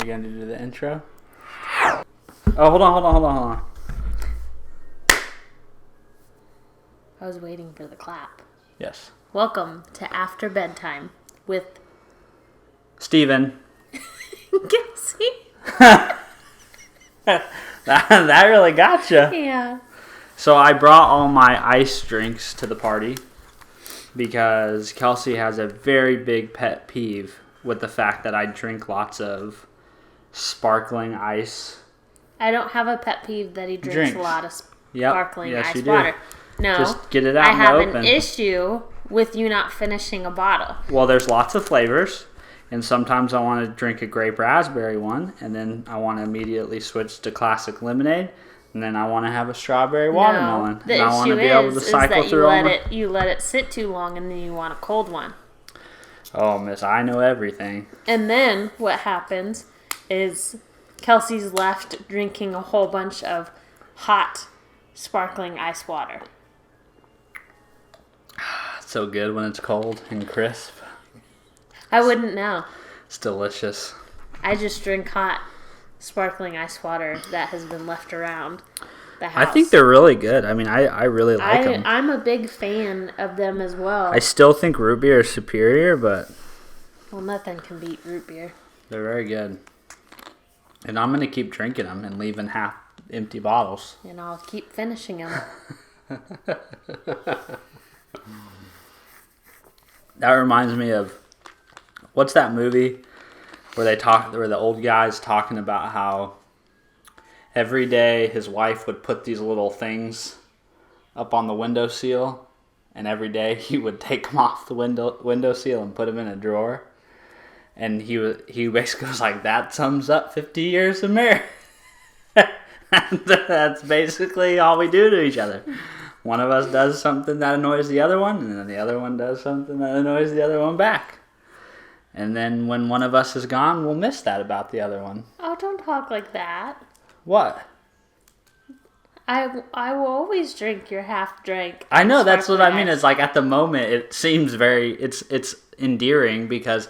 gonna do the intro? Oh, hold on. I was waiting for the clap. Yes. Welcome to After Bedtime with Stevan. Kelsey. that really got you. Yeah. So I brought all my ice drinks to the party because Kelsey has a very big pet peeve with the fact that I drink lots of sparkling ice. I don't have a pet peeve that he drinks a lot of sparkling ice water. No. Just get it out I and have open. an issue with you not finishing a bottle. Well, there's lots of flavors, and sometimes I want to drink a grape raspberry one, and then I want to immediately switch to classic lemonade, and then I want to have a strawberry watermelon. No, the and I want to be able to cycle that through you let it sit too long, and then you want a cold one. Oh, miss, I know everything. And then what happens is Kelsey's left drinking a whole bunch of hot sparkling ice water. It's so good when it's cold and crisp. I wouldn't know. It's delicious. I just drink hot sparkling ice water that has been left around the house. I think they're really good. I mean, I really like them. I'm a big fan of them as well. I still think root beer is superior, but... Well, nothing can beat root beer. They're very good. And I'm going to keep drinking them and leaving half empty bottles. And I'll keep finishing them. That reminds me of... What's that movie where the old guy's talking about how every day his wife would put these little things up on the windowsill, and every day he would take them off the windowsill and put them in a drawer. And he basically was like, that sums up 50 years of marriage. That's basically all we do to each other. One of us does something that annoys the other one, and then the other one does something that annoys the other one back. And then when one of us is gone, we'll miss that about the other one. Oh, don't talk like that. What? I will always drink your half drink. I know, that's what I mean. It's like at the moment it seems very it's endearing because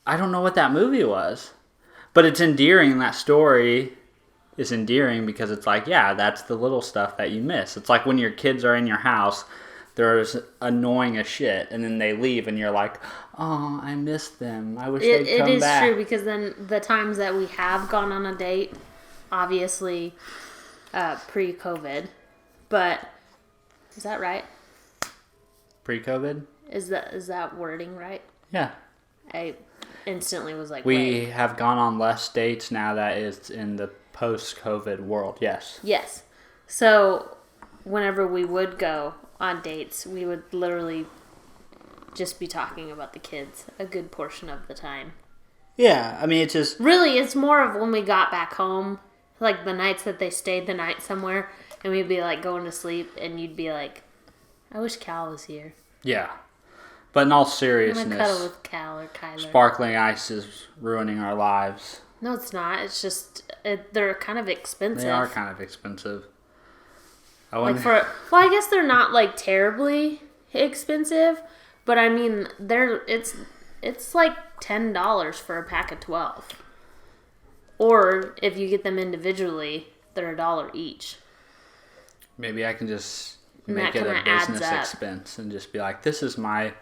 I don't know what that movie was. But it's endearing. That story is endearing because it's like, yeah, that's the little stuff that you miss. It's like when your kids are in your house, they're annoying as shit, and then they leave, and you're like, oh, I miss them. I wish they'd come back. It is true, because then the times that we have gone on a date, obviously pre-COVID, but is that right? Pre-COVID? Is that wording right? Yeah. I instantly was like, we have gone on less dates now that it's in the post-COVID world, yes. Yes. So whenever we would go on dates, we would literally just be talking about the kids a good portion of the time. Yeah, I mean, it's just... Really, it's more of when we got back home, like the nights that they stayed the night somewhere, and we'd be like going to sleep, and you'd be like, I wish Cal was here. Yeah. But in all I'm seriousness, gonna cuddle with Cal or Kyler. Sparkling ice is ruining our lives. No, it's not. It's just, they're kind of expensive. They are kind of expensive. I guess they're not like terribly expensive, but I mean, it's like $10 for a pack of 12. Or if you get them individually, they're $1 each. Maybe I can just make it a business expense and just be like, this is my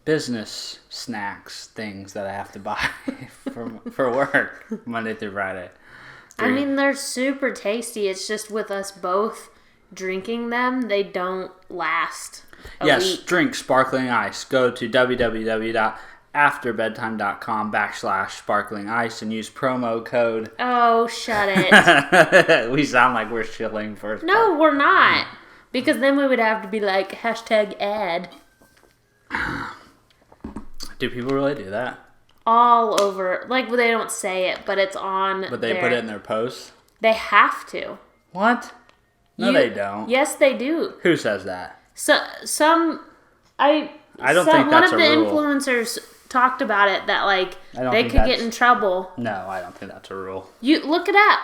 business snacks things that I have to buy for work Monday through Friday. I mean, they're super tasty. It's just with us both drinking them, they don't last a week. Drink sparkling ice. Go to www.afterbedtime.com/sparkling ice and use promo code. Oh, shut it. We sound like we're shilling for us. No, we're not. Because then we would have to be like, #ad. Do people really do that? All over. Like, they don't say it, but it's on. But they put it in their posts? They have to. What? No, they don't. Yes, they do. Who says that? I don't think that's a rule. One of the influencers talked about it, that like they could get in trouble. No, I don't think that's a rule. You look it up.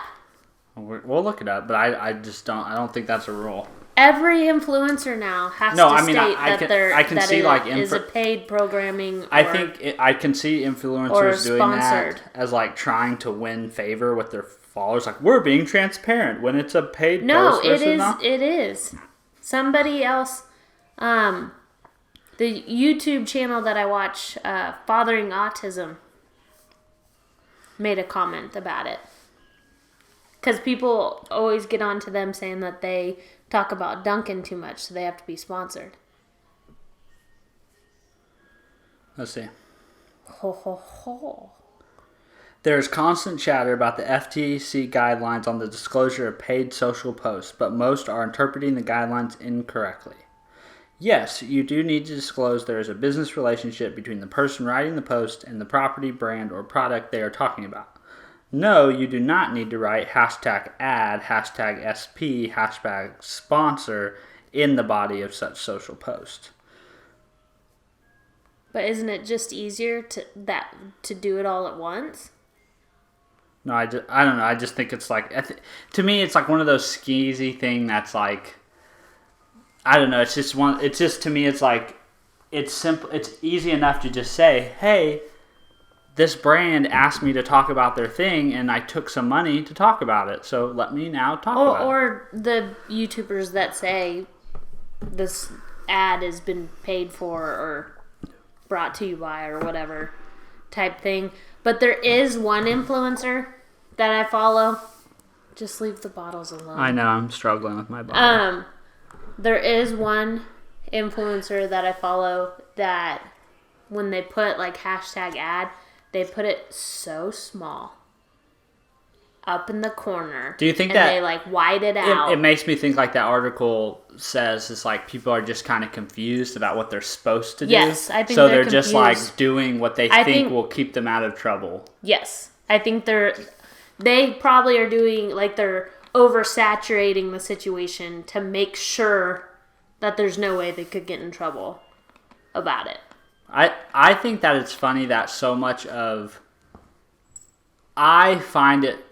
We'll look it up, but I just don't. I don't think that's a rule. Every influencer now has to state that is a paid programming. I can see influencers doing that as like trying to win favor with their followers. Like, we're being transparent when it's a paid post. No, it is. Somebody else, the YouTube channel that I watch, Fathering Autism, made a comment about it. Because people always get onto them saying that they talk about Dunkin' too much, so they have to be sponsored. Let's see. Ho, ho, ho. There's constant chatter about the FTC guidelines on the disclosure of paid social posts, but most are interpreting the guidelines incorrectly. Yes, you do need to disclose there is a business relationship between the person writing the post and the property, brand, or product they are talking about. No, you do not need to write #ad, #SP, #sponsor in the body of such social post. But isn't it just easier to do it all at once? No, I don't know. I just think it's like, to me, it's like one of those skeezy thing that's like, I don't know. It's just to me, it's like, it's simple. It's easy enough to just say, hey, this brand asked me to talk about their thing, and I took some money to talk about it. So let me now talk about it. Or the YouTubers that say this ad has been paid for or brought to you by or whatever type thing. But there is one influencer that I follow. Just leave the bottles alone. I know, I'm struggling with my bottle. There is one influencer that I follow that when they put like #ad, they put it so small up in the corner. Do you think that they like white it out? It makes me think like that article says it's like people are just kind of confused about what they're supposed to do. Yes, I think so they're just like doing what they think will keep them out of trouble. Yes, I think they probably are doing like they're oversaturating the situation to make sure that there's no way they could get in trouble about it. I think that it's funny that so much of... I find it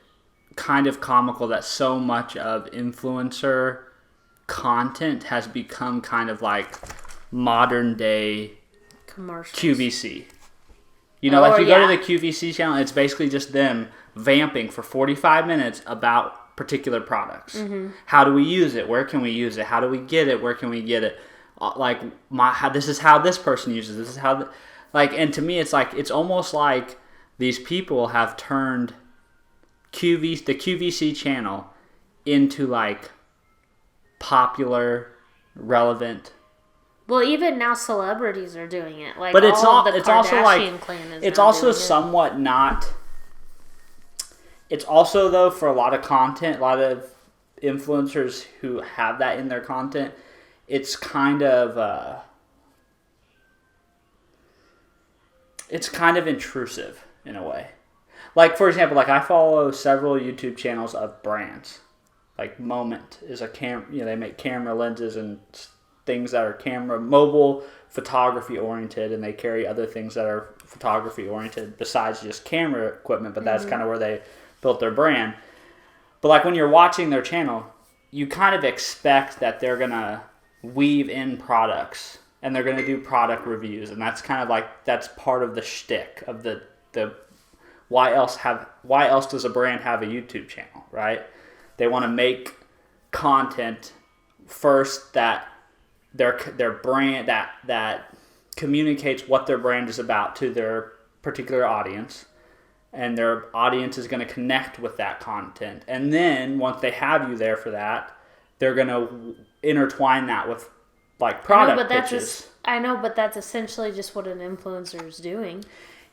kind of comical that so much of influencer content has become kind of like modern day commercials. QVC. You know, like you go to the QVC channel, it's basically just them vamping for 45 minutes about particular products. Mm-hmm. How do we use it? Where can we use it? How do we get it? Where can we get it? Like, this is how this person uses it. This is how... and to me, it's like, it's almost like these people have turned the QVC channel into, like, popular, relevant... Well, even now celebrities are doing it. Like, but it's also like... clan is it's also somewhat not... It's also, though, for a lot of content, a lot of influencers who have that in their content... It's kind of intrusive in a way. Like, for example, like I follow several YouTube channels of brands. Like Moment is a they make camera lenses and things that are mobile photography oriented, and they carry other things that are photography oriented besides just camera equipment, but that's kind of where they built their brand. But like when you're watching their channel, you kind of expect that they're going to weave in products and they're going to do product reviews, and that's kind of like that's part of the shtick of the why else does a brand have a YouTube channel, right? They want to make content first that their brand that communicates what their brand is about to their particular audience, and their audience is going to connect with that content, and then once they have you there for that, they're going to intertwine that with like product pitches. I know, but that's essentially just what an influencer is doing.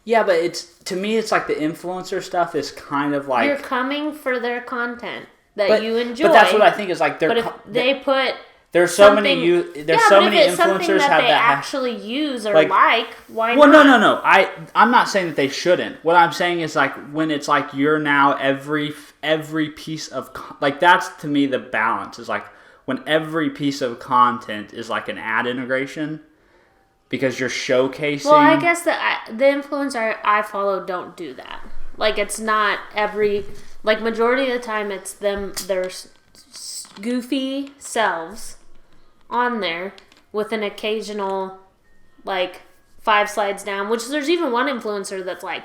Yeah, but to me, it's like the influencer stuff is kind of like... You're coming for their content that you enjoy. But that's what I think is like... But if they put... There's so many influencers that they actually use or why not? No. I'm not saying that they shouldn't. What I'm saying is like when it's like you're now every piece of... Like that's to me the balance is like when every piece of content is like an ad integration because you're showcasing... Well, I guess the influencers I follow don't do that. Like it's not every... Like majority of the time it's them, their goofy selves on there with an occasional, like, 5 slides down, which there's even one influencer that's like,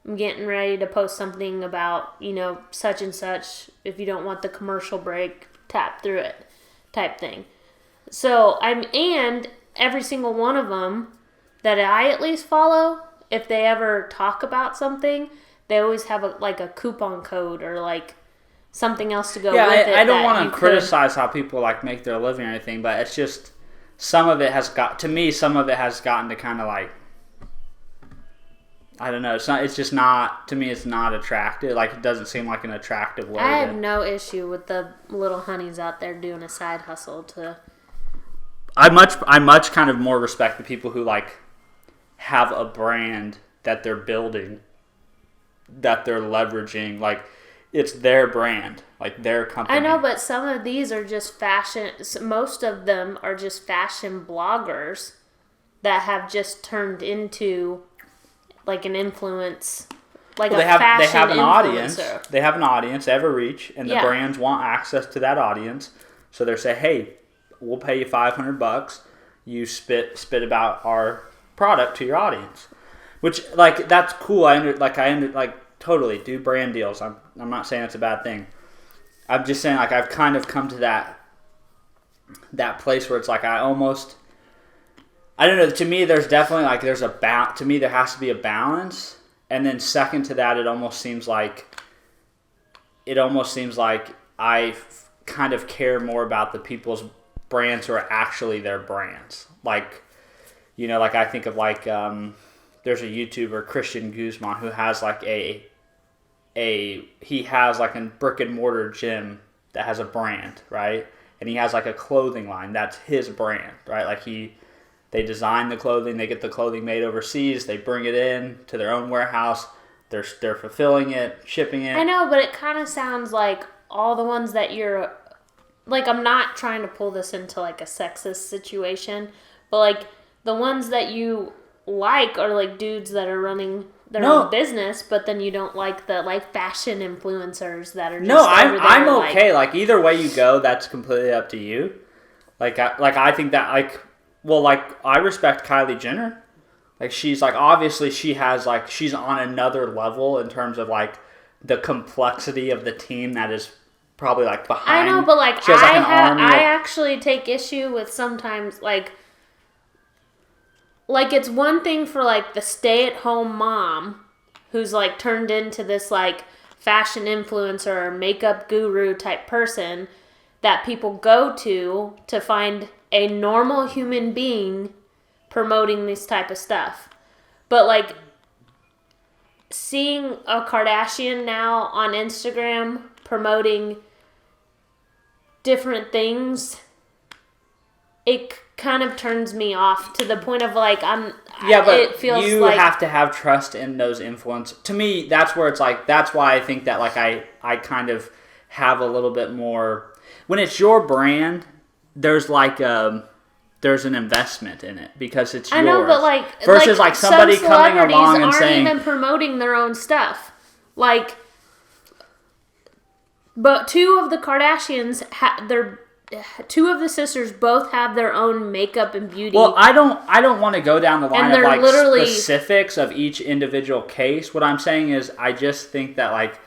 I'm getting ready to post something about, such and such. If you don't want the commercial break, tap through it type thing. So, and every single one of them that I at least follow, if they ever talk about something, they always have a coupon code or like something else to go with it. I don't want to criticize how people like make their living or anything, but it's just some of it has gotten to kind of like, I don't know. It's just not, to me, it's not attractive. Like, it doesn't seem like an attractive way. I have no issue with the little honeys out there doing a side hustle to. I much kind of more respect the people who like have a brand that they're building, that they're leveraging. Like, it's their brand, like their company. I know, but some of these are just fashion. Most of them are just fashion bloggers that have just turned into like an influence, like they have an audience. They have an audience. They have a reach, and the brands want access to that audience. So they say, "Hey, we'll pay you $500. You spit about our product to your audience," which like that's cool. I totally do brand deals. I'm not saying it's a bad thing. I'm just saying like I've kind of come to that place where it's like I don't know. To me, there's definitely like to me there has to be a balance, and then second to that, it almost seems like I kind of care more about the people's brands who are actually their brands. Like, like I think of like there's a YouTuber, Christian Guzman, who has like he has like a brick and mortar gym that has a brand, right? And he has like a clothing line that's his brand, right? Like they design the clothing, they get the clothing made overseas, they bring it in to their own warehouse, they're fulfilling it, shipping it. I know, but it kind of sounds like all the ones that you're, like, I'm not trying to pull this into like a sexist situation, but like the ones that you like are like dudes that are running their own business, but then you don't like the like fashion influencers that are just I'm okay. Like either way you go, that's completely up to you. I think that like. Well, like, I respect Kylie Jenner. Like, she's, like, obviously she's on another level in terms of, like, the complexity of the team that is probably, like, behind. I know, but, like, she has, like, an army I actually take issue with sometimes, like, it's one thing for, like, the stay-at-home mom who's, like, turned into this, like, fashion influencer or makeup guru type person that people go to find a normal human being promoting this type of stuff. But like seeing a Kardashian now on Instagram promoting different things, it kind of turns me off to the point of like it feels you like have to have trust in those influencers. To me, that's where it's like, that's why I think that like I kind of have a little bit more, when it's your brand, there's like there's an investment in it because it's yours. I know, but like versus like somebody coming along and saying, aren't even promoting their own stuff. Like, but two of the Kardashians two of the sisters both have their own makeup and beauty. Well, I don't want to go down the line of like specifics of each individual case. What I'm saying is, I just think that like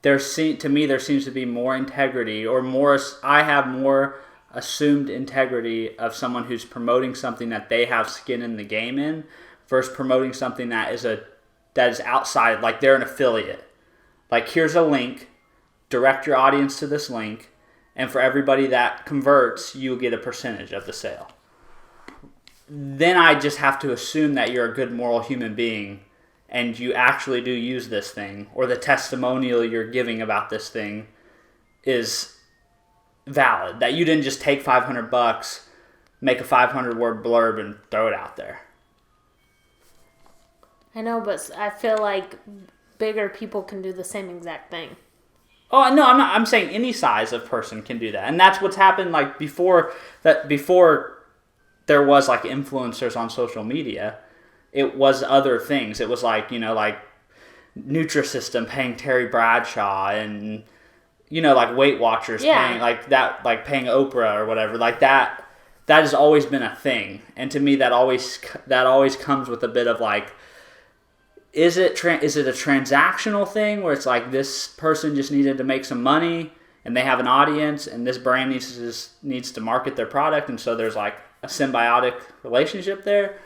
there seems to be more integrity or more. I have more assumed integrity of someone who's promoting something that they have skin in the game in versus promoting something that is outside, like they're an affiliate. Like, here's a link, direct your audience to this link, and for everybody that converts, you get a percentage of the sale. Then I just have to assume that you're a good moral human being and you actually do use this thing, or the testimonial you're giving about this thing is valid, that you didn't just take $500, make a 500-word blurb and throw it out there. I know, but I feel like bigger people can do the same exact thing. Oh no, I'm not. I'm saying any size of person can do that, and that's what's happened. Like before there was like influencers on social media, it was other things. It was like like Nutrisystem paying Terry Bradshaw and. Like Weight Watchers paying like that, like paying Oprah or whatever, like that. that has always been a thing. And to me, that always comes with a bit of like, is it a transactional thing where it's like this person just needed to make some money and they have an audience and this brand needs to market their product, and so there's like a symbiotic relationship there?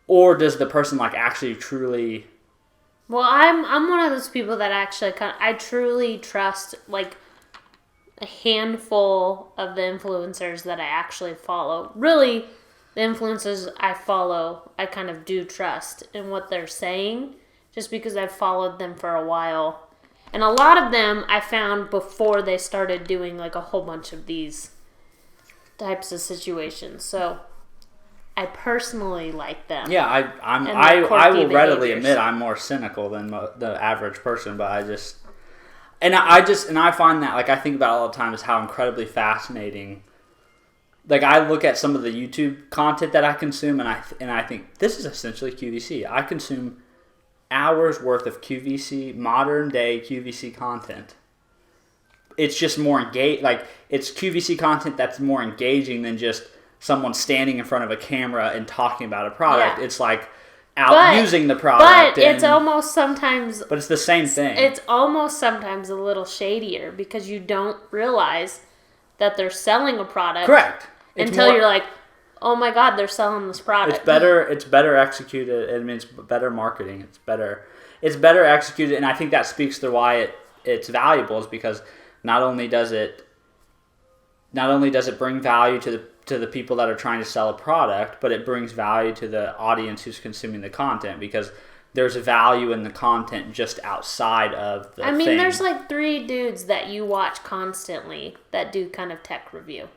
Or does the person like actually truly... Well, I'm one of those people that actually I truly trust like a handful of the influencers that I actually follow. Really, the influencers I follow, I kind of do trust in what they're saying, just because I've followed them for a while. And a lot of them I found before they started doing like a whole bunch of these types of situations. So I personally like them. Yeah, I will readily admit I'm more cynical than the average person, but I find that, like, I think about it all the time, is how incredibly fascinating. Like, I look at some of the YouTube content that I consume, and I think this is essentially QVC. I consume hours worth of QVC, modern day QVC content. It's just more like, it's QVC content that's more engaging than just someone standing in front of a camera and talking about a product. Yeah. It's like using the product. But it's almost sometimes... But it's the same thing. It's almost sometimes a little shadier because you don't realize that they're selling a product. Correct. Until you're like, oh my God, they're selling this product. It's better executed. I mean, it's better marketing. It's better executed, and I think that speaks to why it's valuable, is because not only does it bring value to the people that are trying to sell a product, but it brings value to the audience who's consuming the content, because there's value in the content just outside of the thing. There's like 3 dudes that you watch constantly that do kind of tech review.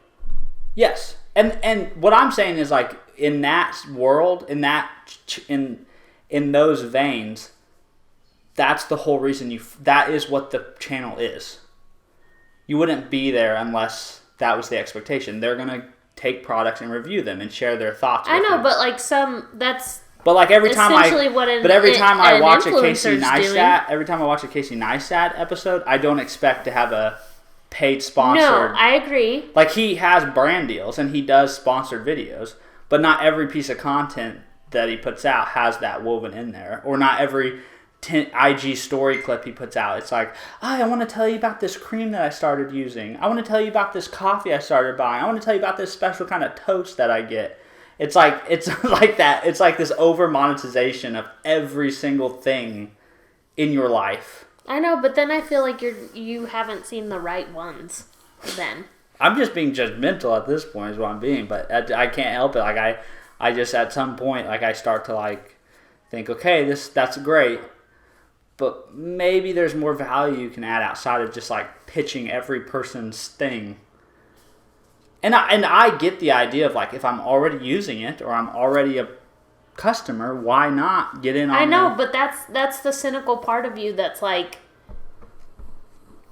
Yes. And what I'm saying is, like, in that world, in those veins, that's the whole reason that is what the channel is. You wouldn't be there unless that was the expectation. They're going to take products and review them and share their thoughts with them. But like every time I watch a Casey Neistat episode, I don't expect to have a paid sponsored. No, I agree. Like, he has brand deals and he does sponsored videos, but not every piece of content that he puts out has that woven in there, or not every IG story clip he puts out. It's like, I want to tell you about this cream that I started using. I want to tell you about this coffee I started buying. I want to tell you about this special kind of toast that I get. It's like that. It's like this over monetization of every single thing in your life. I know, but then I feel like you haven't seen the right ones then. I'm just being judgmental at this point is what I'm being, but I can't help it. Like, I just, at some point, like, I start to, like, think, okay, that's great, but maybe there's more value you can add outside of just, like, pitching every person's thing. And I get the idea of, like, if I'm already using it or I'm already a customer, why not get in on it? I know, but that's the cynical part of you that's like,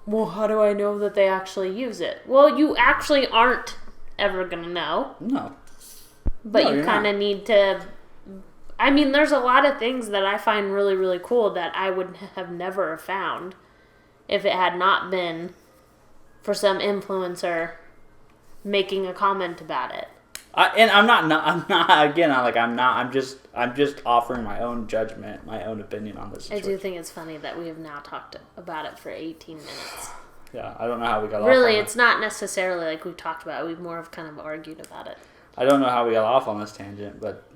well, how do I know that they actually use it? Well, you actually aren't ever going to know. No. But you kind of need to... there's a lot of things that I find really, really cool that I would have never found if it had not been for some influencer making a comment about it. I'm just offering my own judgment, my own opinion on this situation. I do think it's funny that we have now talked about it for 18 minutes. Yeah, I don't know how we got off. Really, it's not necessarily like we've talked about it. We've more of kind of argued about it. I don't know how we got off on this tangent, but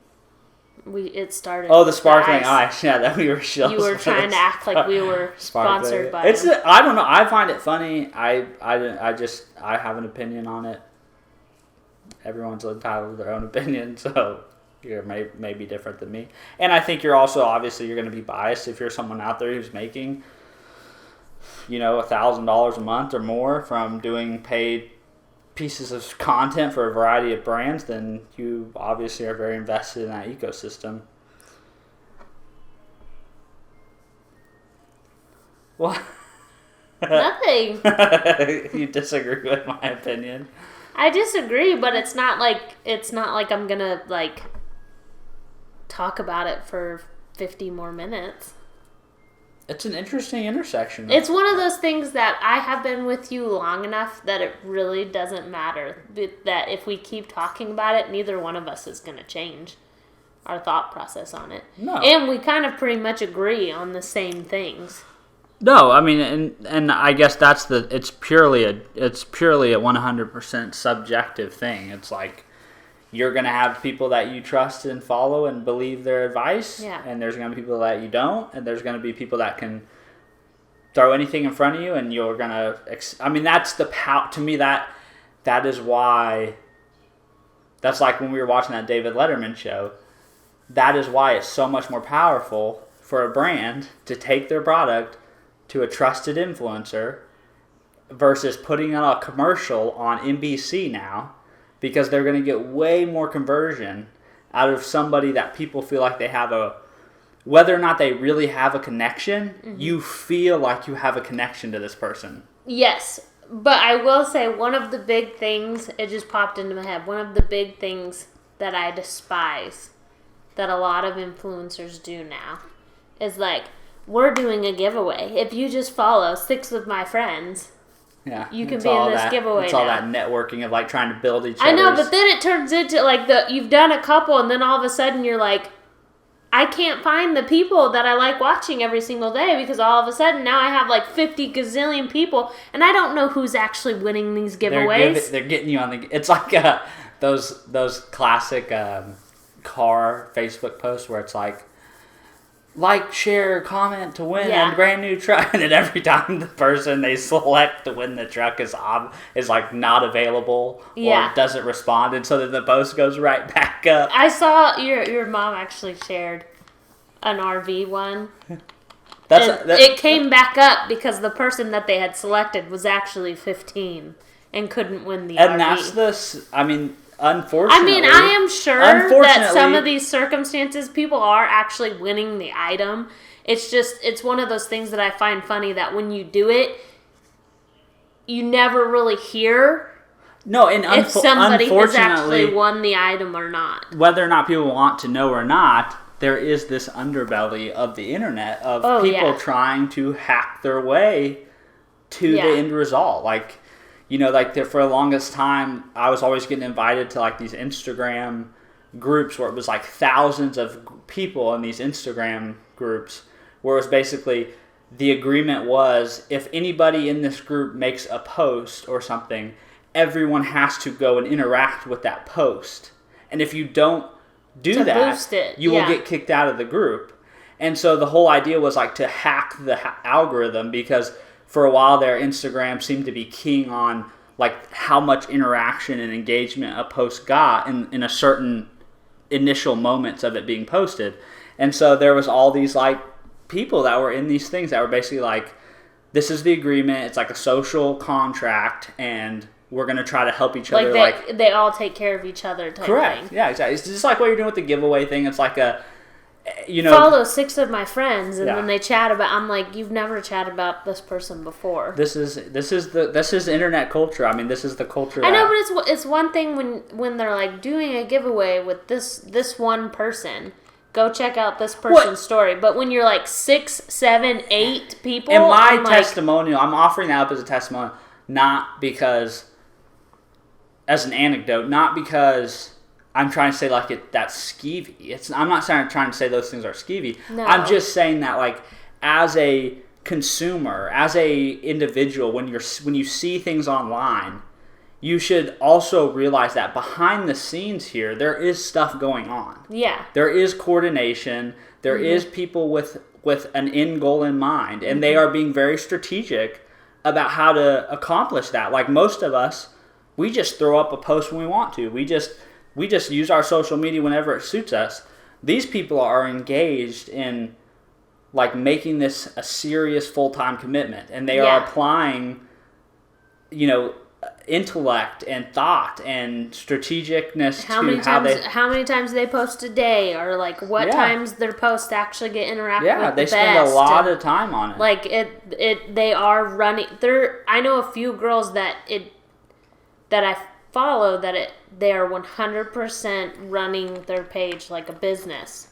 it started. Oh, the sparkling eyes. Yeah, that we were shills. You were trying to act like we were sponsored by it. I don't know. I find it funny. I have an opinion on it. Everyone's entitled to their own opinion, so you may be different than me. And I think you're also, obviously, you're going to be biased if you're someone out there who's making, $1,000 a month or more from doing paid pieces of content for a variety of brands, then you obviously are very invested in that ecosystem. What? Nothing. You disagree with my opinion? I disagree, but it's not like I'm gonna talk about it for 50 more minutes. It's an interesting intersection. It's one of those things that I have been with you long enough that it really doesn't matter. That if we keep talking about it, neither one of us is going to change our thought process on it. No. And we kind of pretty much agree on the same things. No, I mean, and I guess that's it's purely a 100% subjective thing. It's like, you're going to have people that you trust and follow and believe their advice. Yeah. And there's going to be people that you don't. And there's going to be people that can throw anything in front of you. And you're going to... I mean, that's the... To me, that is why... That's like when we were watching that David Letterman show. That is why it's so much more powerful for a brand to take their product to a trusted influencer versus putting out a commercial on NBC now. Because they're going to get way more conversion out of somebody that people feel like they have whether or not they really have a connection, you feel like you have a connection to this person. Yes, but I will say one of the big things, it just popped into my head, one of the big things that I despise that a lot of influencers do now is like, we're doing a giveaway. If you just follow 6 of my friends... Yeah, you can be in this giveaway It's now. all that networking of like trying to build each other. I know, but then it turns into like you've done a couple and then all of a sudden you're like, I can't find the people that I like watching every single day because all of a sudden now I have like 50 gazillion people and I don't know who's actually winning these giveaways. They're getting you on the... It's like those classic car Facebook posts where it's like, share, comment to win a brand new truck. And then every time the person they select to win the truck is like not available or doesn't respond. And so then the post goes right back up. I saw your mom actually shared an RV one. It came back up because the person that they had selected was actually 15 and couldn't win the RV. And that's unfortunately... I mean, I am sure that some of these circumstances, people are actually winning the item. It's just, it's one of those things that I find funny that when you do it, you never really hear if somebody has actually won the item or not. Whether or not people want to know or not, there is this underbelly of the internet of people trying to hack their way to the end result. Like... for the longest time, I was always getting invited to, like, these Instagram groups where it was, like, thousands of people in these Instagram groups where it was basically the agreement was if anybody in this group makes a post or something, everyone has to go and interact with that post. And if you don't do that, you will get kicked out of the group. And so the whole idea was, like, to hack the algorithm because... For a while there, Instagram seemed to be keying on like how much interaction and engagement a post got in a certain initial moments of it being posted. And so there was all these like people that were in these things that were basically like, this is the agreement, it's like a social contract, and we're going to try to help each other. Like they all take care of each other type correct. thing. Yeah, exactly. It's just like what you're doing with the giveaway thing. It's like follow 6 of my friends and then they chat about. I'm like, you've never chatted about this person before. This is internet culture. I mean, this is the culture. I know, but it's one thing when they're like doing a giveaway with this one person. Go check out this person's story. But when you're like 6, 7, 8 people, in my testimonial, I'm offering that up as a testimonial, not because as an anecdote, not because. I'm trying to say like that's skeevy. I'm not trying to say those things are skeevy. No. I'm just saying that like as a consumer, as a individual, when you see things online, you should also realize that behind the scenes here there is stuff going on. Yeah. There is coordination. There is people with an end goal in mind, and they are being very strategic about how to accomplish that. Like most of us, we just throw up a post when we want to. We just use our social media whenever it suits us. These people are engaged in like making this a serious full-time commitment, and they are applying, intellect and thought and strategicness how many times they post a day, or like what times their posts actually get interacted with they spend a lot of time on it. Like they are running. I know a few girls that I follow they are 100% running their page like a business.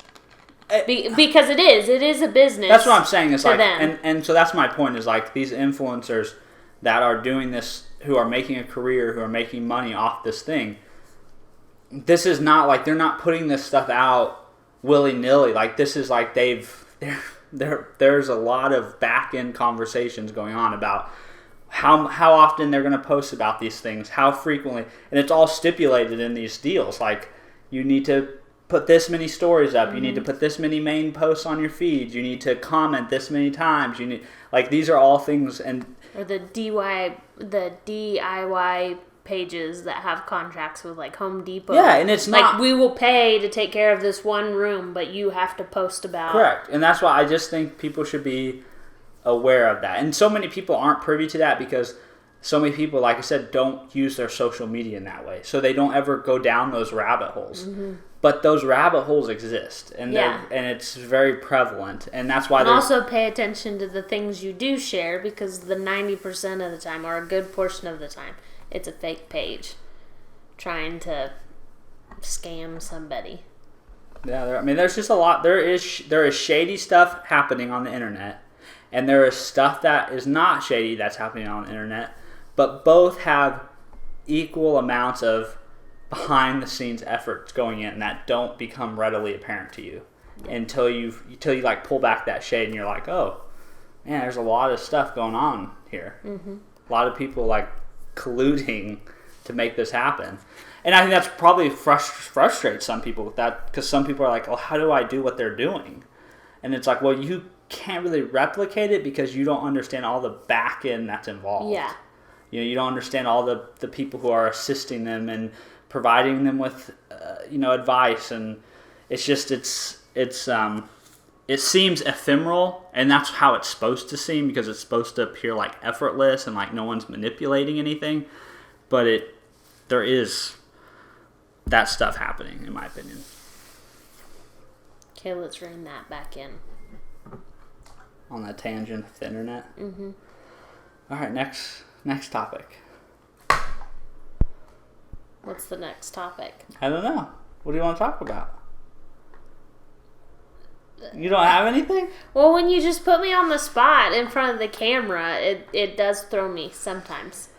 Because it is a business. That's what I'm saying. It's like, them. And so that's my point, is like these influencers that are doing this, who are making a career, who are making money off this thing. This is not like, they're not putting this stuff out willy-nilly. Like, this is like there's a lot of back-end conversations going on about how often they're going to post about these things, how frequently, and it's all stipulated in these deals. Like, you need to put this many stories up, you need to put this many main posts on your feed, you need to comment this many times, you need, like, these are all things. And or the DIY pages that have contracts with like Home Depot. Yeah, and it's not like, we will pay to take care of this one room, but you have to post about. Correct. And that's why I just think people should be aware of that. And so many people aren't privy to that because so many people, like I said, don't use their social media in that way. So they don't ever go down those rabbit holes. Mm-hmm. But those rabbit holes exist, and and it's very prevalent, and that's why. And also pay attention to the things you do share, because the 90% of the time, or a good portion of the time, it's a fake page trying to scam somebody. Yeah, I mean, there's just a lot. There is shady stuff happening on the internet, and there is stuff that is not shady that's happening on the internet, but both have equal amounts of behind the scenes efforts going in that don't become readily apparent to you until you like pull back that shade and you're like, oh man, there's a lot of stuff going on here. Mm-hmm. A lot of people like colluding to make this happen, and I think that's probably frustrates some people with that, because some people are like, well, how do I do what they're doing? And it's like, well, you can't really replicate it because you don't understand all the back end that's involved. Yeah, you don't understand all the people who are assisting them and providing them with, advice, and it's just it seems ephemeral, and that's how it's supposed to seem, because it's supposed to appear like effortless and like no one's manipulating anything, but there is that stuff happening, in my opinion. Okay, let's rein that back in. On that tangent of the internet. Mm-hmm. All right, next topic. What's the next topic? I don't know. What do you want to talk about? You don't have anything? Well, when you just put me on the spot in front of the camera, it does throw me sometimes.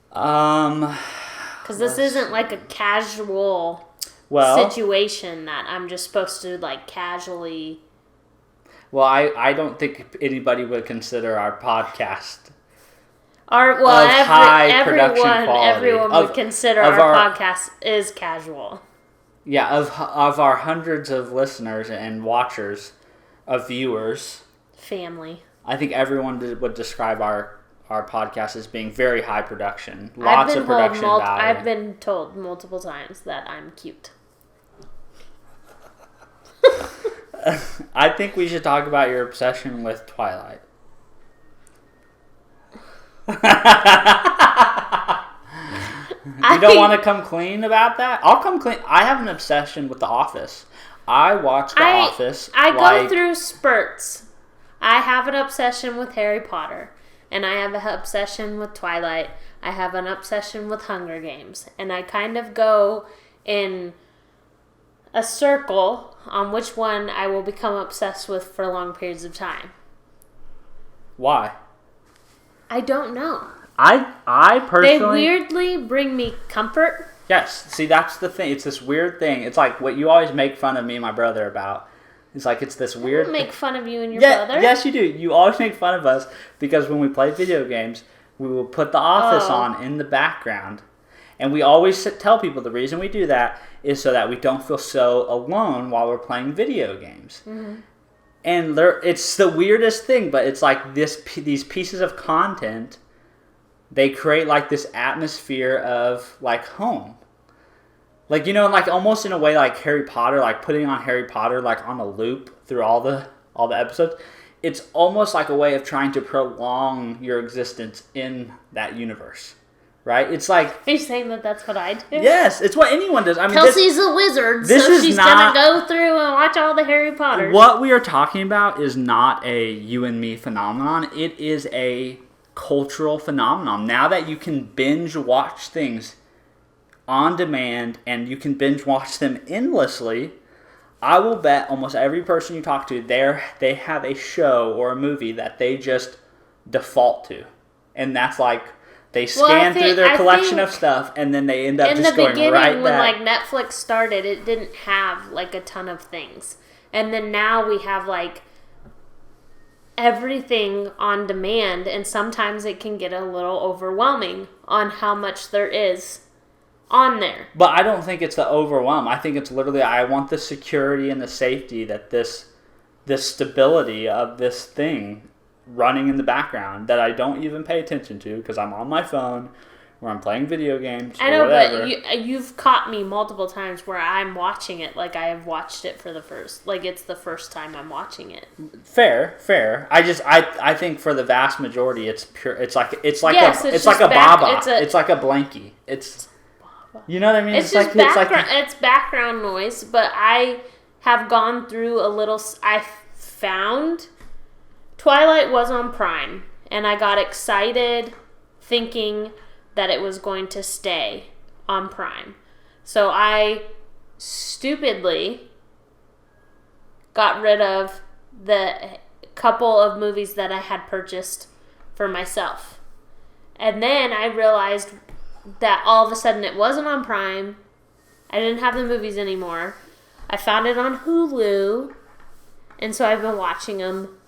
Because this isn't like a casual situation that I'm just supposed to like casually. Well, I don't think anybody would consider our podcast everyone would consider our podcast is casual. Yeah, of our hundreds of listeners and watchers, of viewers, family. I think everyone would describe our podcast as being very high production. Lots of production value. I've been told multiple times that I'm cute. I think we should talk about your obsession with Twilight. You don't want to come clean about that? I'll come clean. I have an obsession with The Office. I watch The Office. I go through spurts. I have an obsession with Harry Potter, and I have an obsession with Twilight. I have an obsession with Hunger Games, and I kind of go in a circle on which one I will become obsessed with for long periods of time. Why? I don't know. I personally... They weirdly bring me comfort. Yes. See, that's the thing. It's this weird thing. It's like what you always make fun of me and my brother about. It's like it's this weird... I don't make fun of you and your brother. Yes, you do. You always make fun of us because when we play video games, we will put The Office on in the background. And we always tell people the reason we do that is so that we don't feel so alone while we're playing video games. Mm-hmm. And it's the weirdest thing, but it's like these pieces of content... They create like this atmosphere of like home, like like almost in a way like Harry Potter, like putting on Harry Potter like on a loop through all the episodes. It's almost like a way of trying to prolong your existence in that universe, right? It's like, are you saying that that's what I do? Yes, it's what anyone does. I mean, Kelsey's a wizard, so she's gonna go through and watch all the Harry Potters. What we are talking about is not a you and me phenomenon. It is a cultural phenomenon. Now that you can binge watch things on demand and you can binge watch them endlessly, I will bet almost every person you talk to, they have a show or a movie that they just default to. And that's like, they scan through their collection of stuff, and then they end up just going right back. In the beginning, when like Netflix started, it didn't have like a ton of things. And then now we have like everything on demand, and sometimes it can get a little overwhelming on how much there is on there. But I don't think it's the overwhelm. I think it's literally, I want the security and the safety that this stability of this thing running in the background that I don't even pay attention to because I'm on my phone or I'm playing video games or whatever. But you've caught me multiple times where I'm watching it like I have watched it for it's the first time I'm watching it. Fair. I think for the vast majority it's pure. It's like a baba. It's like a blankie. You know what I mean? It's just background. It's background noise. But I have gone through a little. I found Twilight was on Prime, and I got excited thinking that it was going to stay on Prime. So I stupidly got rid of the couple of movies that I had purchased for myself. And then I realized that all of a sudden it wasn't on Prime. I didn't have the movies anymore. I found it on Hulu, and so I've been watching them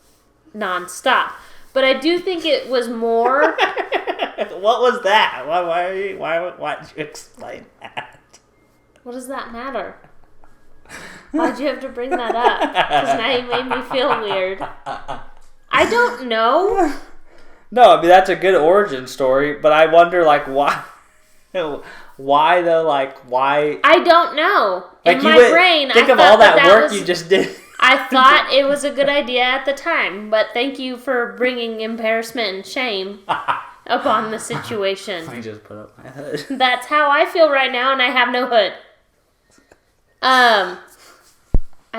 nonstop. But I do think it was more. What was that? Why did you explain that? What does that matter? Why'd you have to bring that up? Because now you made me feel weird. I don't know. No, I mean that's a good origin story, but I wonder like why. Why though? Like why? I don't know. Like, in my brain, think of all that work you just did. I thought it was a good idea at the time, but thank you for bringing embarrassment and shame upon the situation. I just put up my hood. That's how I feel right now, and I have no hood. I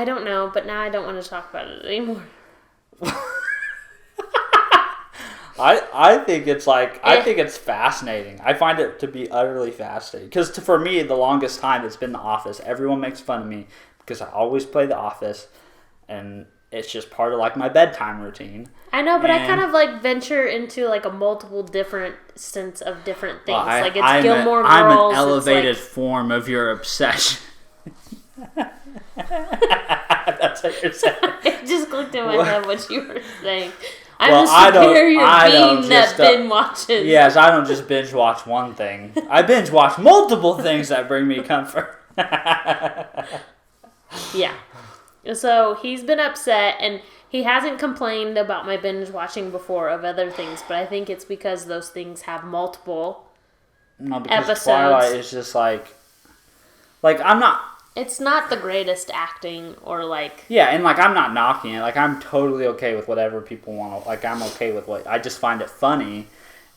don't know, but now I don't want to talk about it anymore. I think it's I think it's fascinating. I find it to be utterly fascinating. Because for me, the longest time, it's been The Office. Everyone makes fun of me because I always play The Office. And it's just part of like my bedtime routine. I know, but I kind of venture into like a multiple different sense of different things. Well, it's Gilmore Girls. I'm an elevated form of your obsession. That's what you're saying. It just clicked in my head what you were saying. I'm a superior being that binge watches. Yes, I don't just binge watch one thing. I binge watch multiple things that bring me comfort. Yeah. So he's been upset, and he hasn't complained about my binge watching before of other things, but I think it's because those things have multiple episodes. Twilight is just like I'm not. It's not the greatest acting or Yeah, and I'm not knocking it. I'm totally okay with whatever people want. I'm okay with what I just find it funny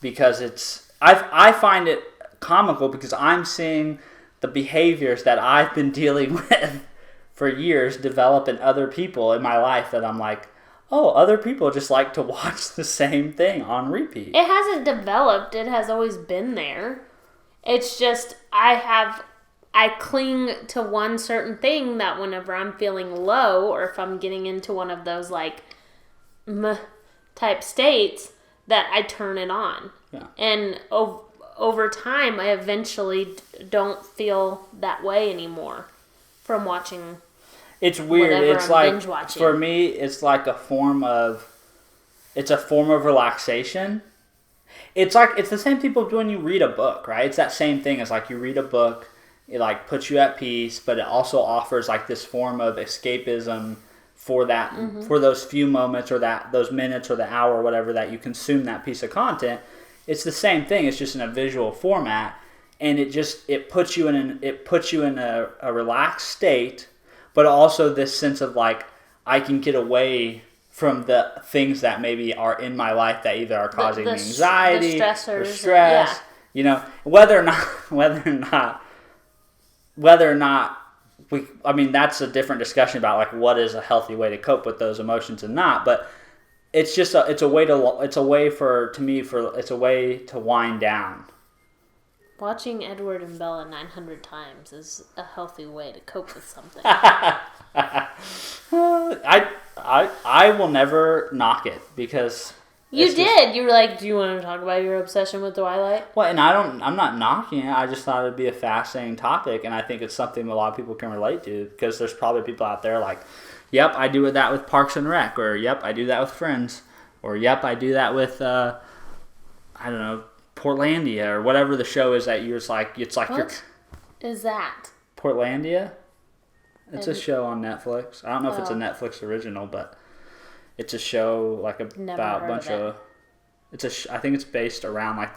because I find it comical because I'm seeing the behaviors that I've been dealing with for years develop in other people in my life that I'm like, oh, other people just like to watch the same thing on repeat. It hasn't developed. It has always been there. It's just I cling to one certain thing that whenever I'm feeling low or if I'm getting into one of those type states that I turn it on. Yeah. And over time, I eventually don't feel that way anymore from watching. It's weird. It's for me, it's a form of relaxation. It's the same thing when you read a book, right? It's that same thing as you read a book, it puts you at peace, but it also offers this form of escapism for that, for those few moments or those minutes or the hour or whatever that you consume that piece of content. It's the same thing. It's just in a visual format, and it puts you in a relaxed state. But also this sense of I can get away from the things that maybe are in my life that either are causing me anxiety or stress. Yeah. You know, whether or not that's a different discussion about what is a healthy way to cope with those emotions and not. But it's a way to wind down. Watching Edward and Bella 900 times is a healthy way to cope with something. I will never knock it because you did. You were like, "Do you want to talk about your obsession with Twilight?" Well, and I'm not knocking it. I just thought it'd be a fascinating topic, and I think it's something a lot of people can relate to because there's probably people out there like, "Yep, I do that with Parks and Rec," or "Yep, I do that with Friends," or "Yep, I do that with I don't know." Portlandia or whatever the show is that you're like it's like what is that? Portlandia? It's a show on Netflix. I don't know if it's a Netflix original, but it's a show like about a bunch of. I think it's based around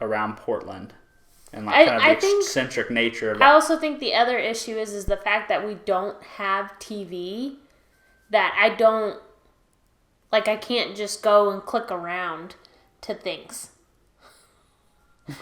around Portland and like kind of the eccentric nature of it. I also think the other issue is the fact that we don't have TV. That I don't like. I can't just go and click around to things.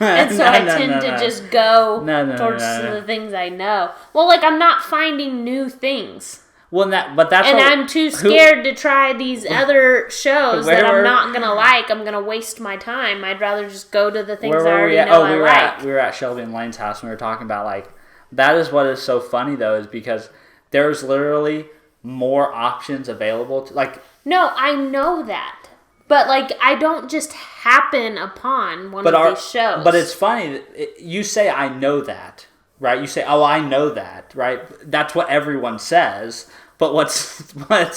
And so I tend to just go towards the things I know. Well, like I'm not finding new things. Well, I'm too scared to try these other shows that I'm not gonna like. I'm gonna waste my time. I'd rather just go to the things I already know I like. We were at Shelby and Lane's house and we were talking about like that is what is so funny though is because there's literally more options available to like. No, I know that. But, like, I don't just happen upon one of these shows. But it's funny. You say, I know that, right? You say, oh, I know that, right? That's what everyone says. But what's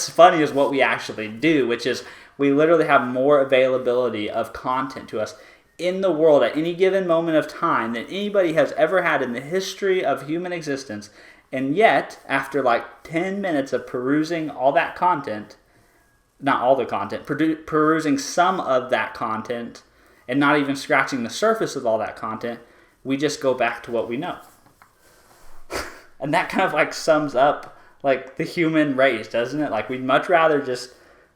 funny is what we actually do, which is we literally have more availability of content to us in the world at any given moment of time than anybody has ever had in the history of human existence. And yet, after, like, 10 minutes of perusing all that content... Not all the content, perusing some of that content and not even scratching the surface of all that content, we just go back to what we know. And that kind of like sums up like the human race, doesn't it? Like we'd much rather just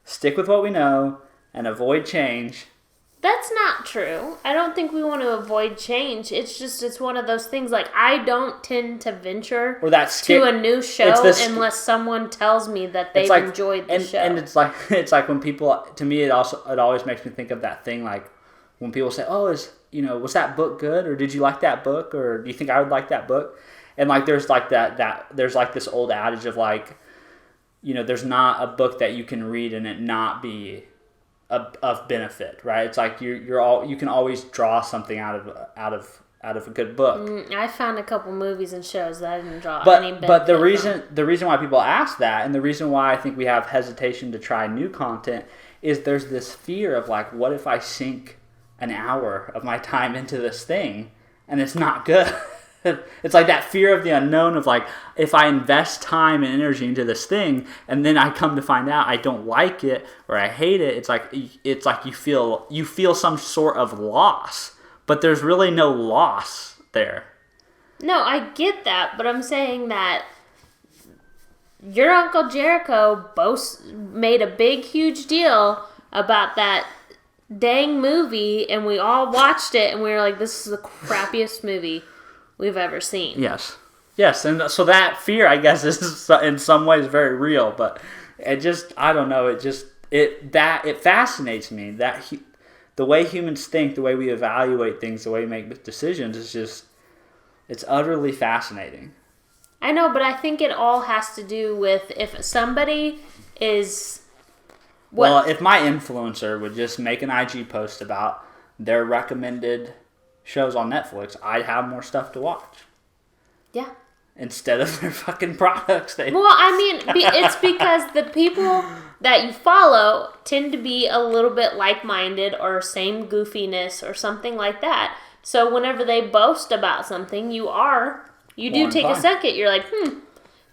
stick with what we know and avoid change. That's not true. I don't think we want to avoid change. It's just, it's one of those things, like, I don't tend to venture to a new show unless someone tells me that they've enjoyed the show. And it's like when people, to me, it always makes me think of that thing, like, when people say, oh, was that book good? Or did you like that book? Or do you think I would like that book? And, like, there's, like, there's, like, this old adage of, like, there's not a book that you can read and it not be of benefit, right? It's like you can always draw something out of a good book. I found a couple movies and shows that I didn't draw any benefit. But the reason why people ask that, and the reason why I think we have hesitation to try new content, is there's this fear of like, what if I sink an hour of my time into this thing and it's not good? It's like that fear of the unknown of like, if I invest time and energy into this thing and then I come to find out I don't like it or I hate it, it's like you feel some sort of loss, but there's really no loss there. No, I get that, but I'm saying that your Uncle Jericho made a big, huge deal about that dang movie, and we all watched it, and we were like, this is the crappiest movie we've ever seen. Yes, and so that fear, I guess, is in some ways very real, but it just, I don't know, it fascinates me that the way humans think, the way we evaluate things, the way we make decisions is just, it's utterly fascinating. I know, but I think it all has to do with if somebody is... Well, if my influencer would just make an IG post about their recommended shows on Netflix, I'd have more stuff to watch. Yeah. Instead of their fucking products. Well, I mean, it's because the people that you follow tend to be a little bit like-minded or same goofiness or something like that. So whenever they boast about something, you do take a second. You're like,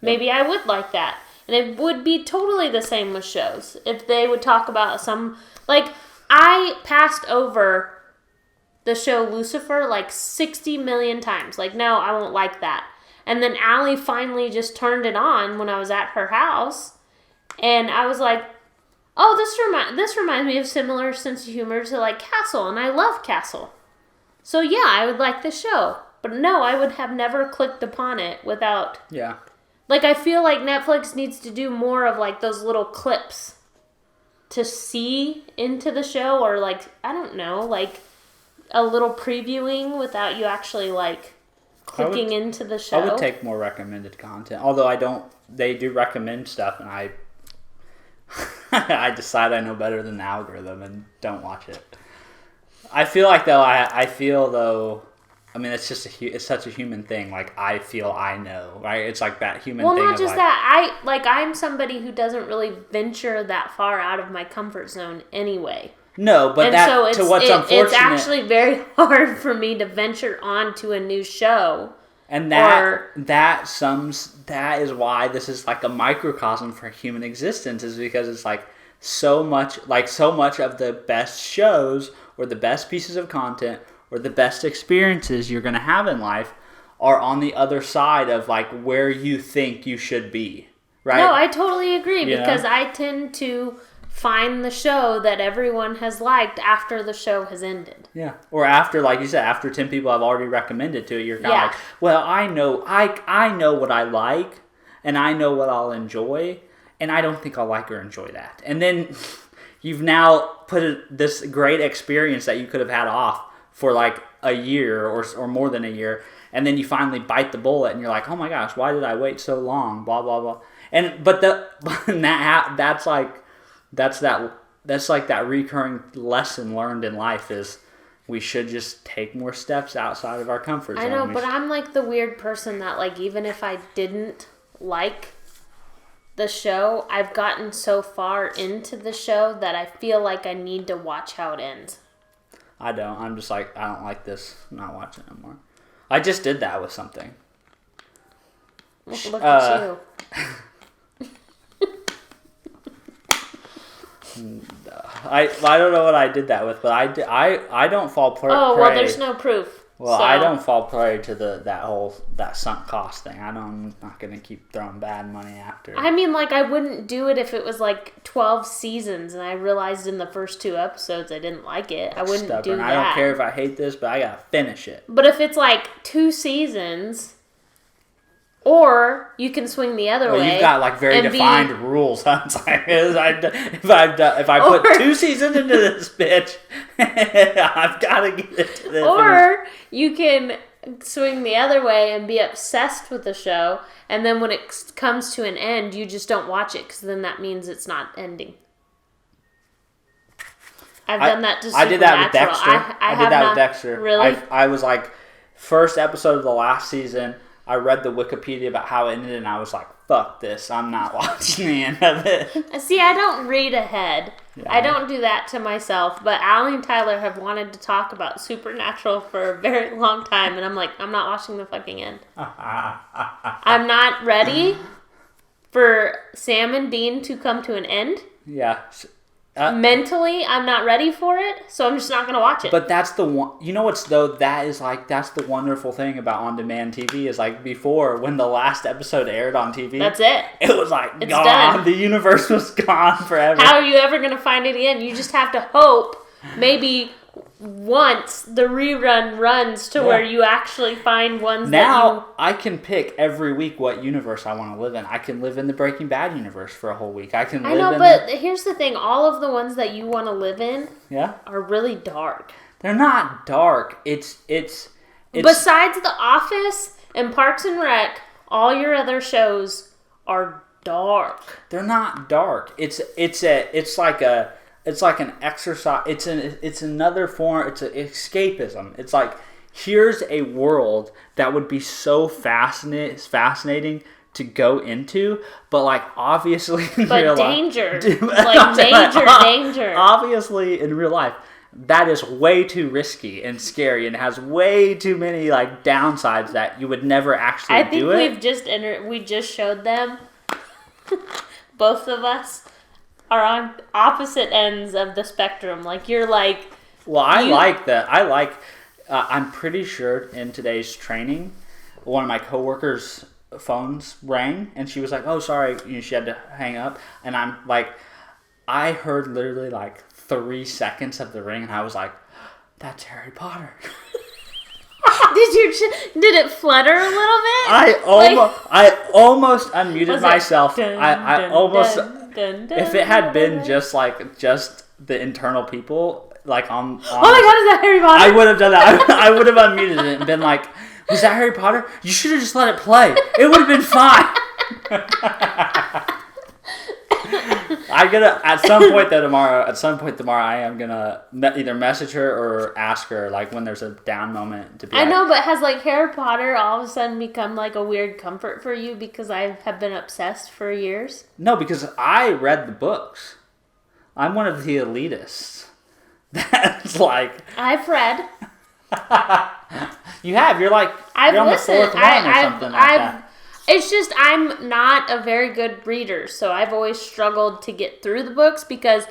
maybe I would like that. And it would be totally the same with shows. If they would talk about some... Like, I passed over the show Lucifer like 60 million times. Like, no, I won't like that. And then Allie finally just turned it on when I was at her house. And I was like, oh, this reminds me of similar sense of humor to like Castle. And I love Castle. So yeah, I would like the show. But no, I would have never clicked upon it without... Yeah. Like, I feel like Netflix needs to do more of, like, those little clips to see into the show. Or, like, I don't know, like, a little previewing without you actually like clicking into the show. I would take more recommended content. Although they do recommend stuff, and I I decide I know better than the algorithm and don't watch it. I feel like though I mean, it's such a human thing. Like, I feel I know, right? It's like that human thing. Well, not just that. I'm somebody who doesn't really venture that far out of my comfort zone anyway. No, but unfortunate. It's actually very hard for me to venture onto a new show. And that is why this is like a microcosm for human existence, is because it's like so much of the best shows or the best pieces of content or the best experiences you're going to have in life are on the other side of like where you think you should be, right? No, I totally agree, because I tend to find the show that everyone has liked after the show has ended. Yeah. Or after, like you said, after 10 people have already recommended to it, you're kind of like, well, I know what I like, and I know what I'll enjoy, and I don't think I'll like or enjoy that. And then you've now put this great experience that you could have had off for like a year or more than a year, and then you finally bite the bullet, and you're like, oh my gosh, why did I wait so long? Blah blah blah. That's like that recurring lesson learned in life is we should just take more steps outside of our comfort zone. I know, but I'm like the weird person that like even if I didn't like the show, I've gotten so far into the show that I feel like I need to watch how it ends. I don't. I'm just like, I don't like this. I'm not watching it anymore. I just did that with something. Look at you. I don't know what I did that with, but I don't fall prey. Oh, well, there's no proof. Well, so. I don't fall prey to that sunk cost thing. I'm not going to keep throwing bad money after. I mean, like, I wouldn't do it if it was like 12 seasons and I realized in the first 2 episodes I didn't like it. I wouldn't do that. I don't care if I hate this, but I got to finish it. But if it's like 2 seasons, or you can swing the other way. You've got like very defined rules. If I put 2 seasons into this bitch, I've got to get it to this. Or you can swing the other way and be obsessed with the show, and then when it comes to an end, you just don't watch it because then that means it's not ending. I've done that to Supernatural. I did that with Dexter. I did that with Dexter. Really? I was like, first episode of the last season. I read the Wikipedia about how it ended, and I was like, fuck this. I'm not watching the end of it. See, I don't read ahead. Yeah. I don't do that to myself. But Allie and Tyler have wanted to talk about Supernatural for a very long time, and I'm like, I'm not watching the fucking end. I'm not ready for Sam and Dean to come to an end. Yeah. Mentally, I'm not ready for it, so I'm just not going to watch it. But that's the one. You know what's though? That's the wonderful thing about on-demand TV is like before when the last episode aired on TV. That's it. It was like it's gone. Done. The universe was gone forever. How are you ever going to find it again? You just have to hope maybe once the rerun runs to where you actually find ones now I can pick every week what universe I want to live in. I can live in the Breaking Bad universe for a whole week. I know, but here's the thing. All of the ones that you want to live in are really dark. They're not dark. It's besides The Office and Parks and Rec, all your other shows are dark. They're not dark. It's like an exercise. It's another form. It's an escapism. It's like, here's a world that would be so fascinating to go into, but like obviously in real danger, like major danger. Obviously in real life, that is way too risky and scary, and has way too many like downsides that you would never actually do it. I think we just showed them. Both of us are on opposite ends of the spectrum. Like, you're like... Well, I like that. I'm pretty sure in today's training, one of my coworkers' phones rang, and she was like, oh, sorry, she had to hang up. And I'm like, I heard literally like 3 seconds of the ring, and I was like, that's Harry Potter. Did it flutter a little bit? I almost unmuted myself. I almost... If it had been just the internal people, like on oh my god, is that Harry Potter? I would have done that. I would have unmuted it and been like, was that Harry Potter? You should have just let it play. It would have been fine. I'm gonna at some point tomorrow I am gonna either message her or ask her like when there's a down moment to be. I know, but has like Harry Potter all of a sudden become like a weird comfort for you because I have been obsessed for years? No, because I read the books. I'm one of the elitists. That's like I've read. You have. You're like I've you're on listened. the fourth one or something like that. It's just I'm not a very good reader, so I've always struggled to get through the books because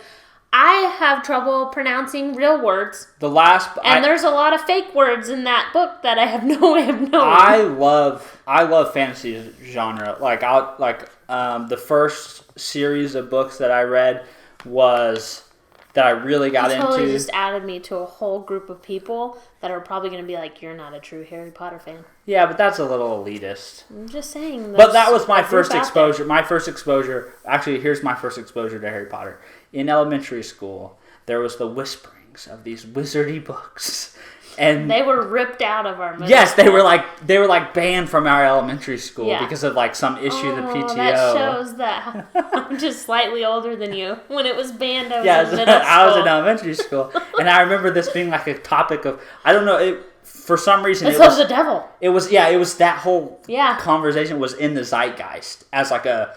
I have trouble pronouncing real words. There's a lot of fake words in that book that I have no way of knowing. I love fantasy genre. The first series of books that I read was that I really got into. Totally just added me to a whole group of people that are probably going to be like, you're not a true Harry Potter fan. Yeah, but that's a little elitist. I'm just saying. But that was my first exposure. Actually, here's my first exposure to Harry Potter. In elementary school, there was the whisperings of these wizardy books. And they were ripped out of our middle Yes, school. they were like banned from our elementary school because of like some issue the PTO. That shows that I'm just slightly older than you. When it was banned, I was in middle school. I was in elementary school, and I remember this being like a topic of I don't know. For some reason, it was the devil. It was that whole conversation was in the zeitgeist as like a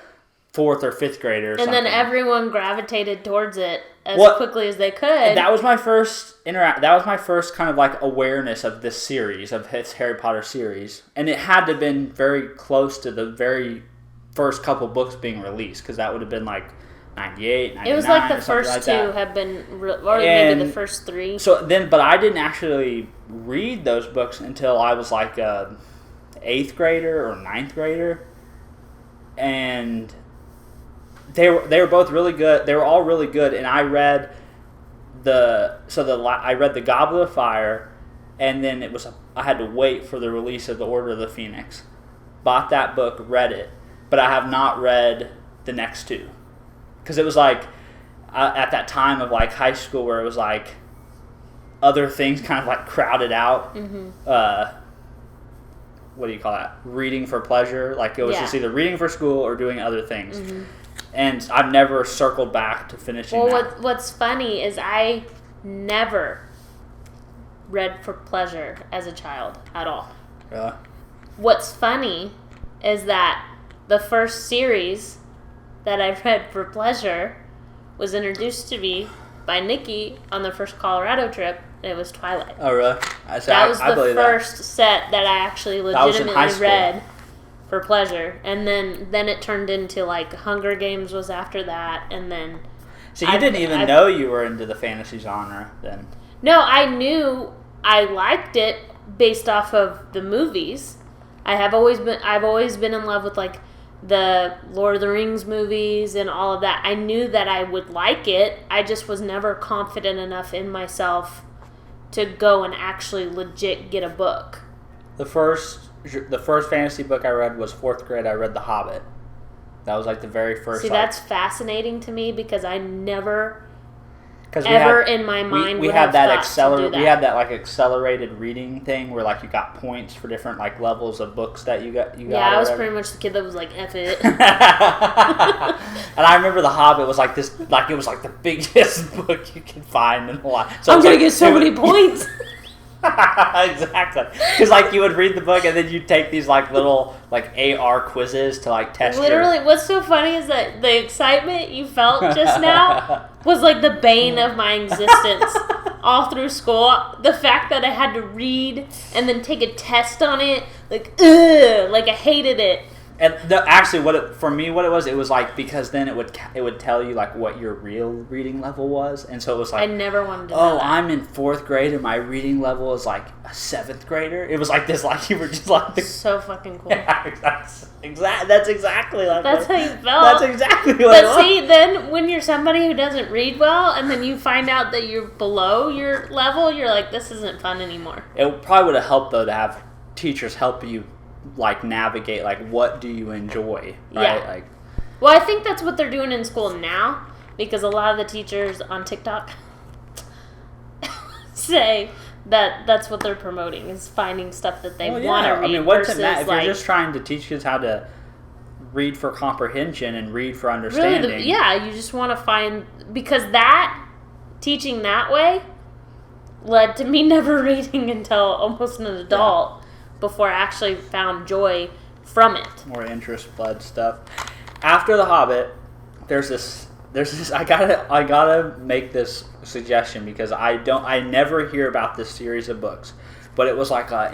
4th or 5th grader, and then everyone gravitated towards it as quickly as they could. That was my first That was my first kind of like awareness of this series, of this Harry Potter series, and it had to have been very close to the very first couple books being released because that would have been like 98, 99. It was like the first two have been, or maybe the first 3. So then, but I didn't actually read those books until I was like a 8th grader or 9th grader, and they were both really good. They were all really good, and I read I read the Goblet of Fire, and then I had to wait for the release of the Order of the Phoenix. Bought that book, read it, but I have not read the next 2 because it was like at that time of like high school where it was like other things kind of like crowded out. Mm-hmm. What do you call that? Reading for pleasure. Like it was just either reading for school or doing other things. Mm-hmm. And I've never circled back to finishing that. Well, what's funny is I never read for pleasure as a child at all. Really? What's funny is that the first series that I read for pleasure was introduced to me by Nikki on the first Colorado trip, and it was Twilight. Oh, really? That was the first set that I actually legitimately read for pleasure, and then it turned into like Hunger Games was after that, and then. So you didn't even know you were into the fantasy genre then? No, I knew I liked it based off of the movies. I've always been in love with like the Lord of the Rings movies and all of that. I knew that I would like it. I just was never confident enough in myself to go and actually legit get a book. The first fantasy book I read was 4th grade. I read The Hobbit. That was like the very first. See, that's fascinating to me because I never in my mind we had that like accelerated reading thing where like you got points for different like levels of books that you got. Yeah, I was pretty much the kid that was like F it. And I remember The Hobbit was like this, like it was like the biggest book you could find in a lot. So I'm gonna get so many points. Exactly, because like you would read the book and then you'd take these like little like AR quizzes to like test. Literally, what's so funny is that the excitement you felt just now was like the bane of my existence all through school. The fact that I had to read and then take a test on it, like I hated it. And actually, what it was like because then it would tell you like what your real reading level was, and so it was like I never wanted to know that. I'm in 4th grade and my reading level is like a 7th grader. It was like this, like you were just like so fucking cool. Yeah, that's exactly like that's how you felt. That's exactly what. But see, then when you're somebody who doesn't read well, and then you find out that you're below your level, you're like, this isn't fun anymore. It probably would have helped though to have teachers help you like navigate like what do you enjoy, right? Yeah. Like, well, I think that's what they're doing in school now because a lot of the teachers on TikTok say that that's what they're promoting, is finding stuff that they want to read. I mean, what's it matter if you're just trying to teach kids how to read for comprehension and read for understanding? Really, you just want to find, because teaching that way led to me never reading until almost an adult before I actually found joy from it. More interest, blood stuff. After The Hobbit, there's this. I gotta make this suggestion because I never hear about this series of books, but it was like at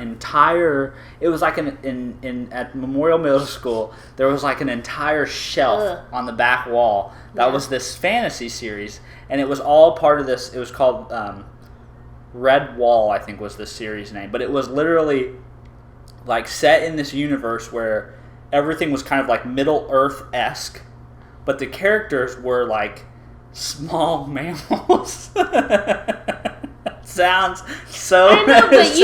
Memorial Middle School there was like an entire shelf on the back wall that was this fantasy series, and it was all part of this. It was called Red Wall, I think was the series name, but it was literally like set in this universe where everything was kind of like Middle Earth-esque. But the characters were like small mammals. Sounds so. I know, but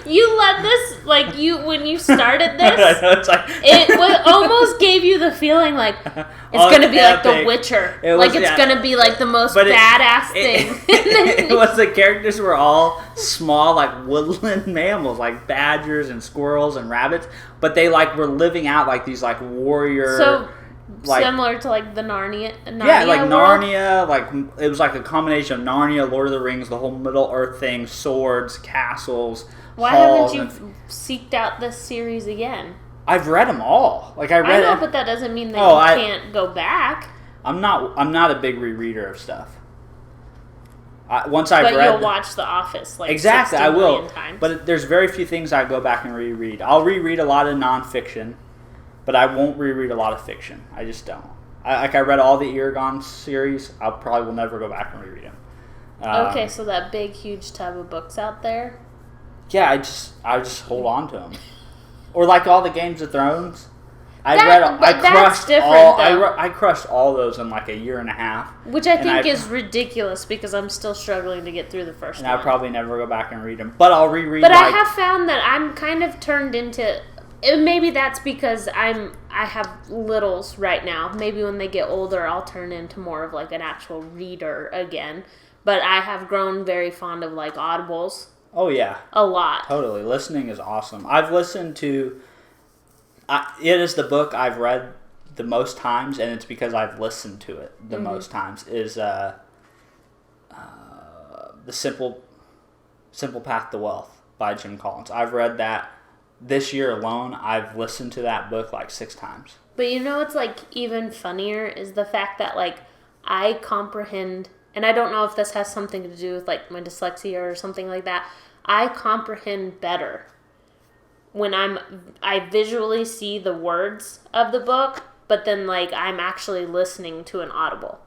you let this, like, when you started this, I know, it's like, it almost gave you the feeling like it's gonna be like The Witcher, it's gonna be like the most badass thing. It was, the characters were all small, like woodland mammals, like badgers and squirrels and rabbits, but they like were living out like these like warrior. So, like, similar to like the Narnia like world? Narnia, like it was like a combination of Narnia, Lord of the Rings, the whole Middle Earth thing, swords, castles. Why haven't you seeked out this series again? I've read them all. Like I know, but that doesn't mean that you can't go back. I'm not a big rereader of stuff. But you'll watch The Office like exactly. I will. Times. But there's very few things I go back and reread. I'll reread a lot of nonfiction. But I won't reread a lot of fiction. I just don't. I read all the Eragon series. I probably will never go back and reread them. Okay, so that big, huge tub of books out there? Yeah, I just hold on to them. Or like all the Games of Thrones. I crushed all those in like a year and a half. Which I think is ridiculous because I'm still struggling to get through the first one. And I'll probably never go back and read them. But I'll reread. But I have found that I'm kind of turned into. Maybe that's because I have littles right now. Maybe when they get older, I'll turn into more of like an actual reader again. But I have grown very fond of like audibles. Oh yeah, a lot. Totally, listening is awesome. I've listened to. It is the book I've read the most times, and it's because I've listened to it the most times. Is the Simple Path to Wealth by Jim Collins. I've read that. This year alone, I've listened to that book like 6 times. But you know what's like even funnier is the fact that like I comprehend, and I don't know if this has something to do with like my dyslexia or something like that. I comprehend better when I visually see the words of the book, but then like I'm actually listening to an audible.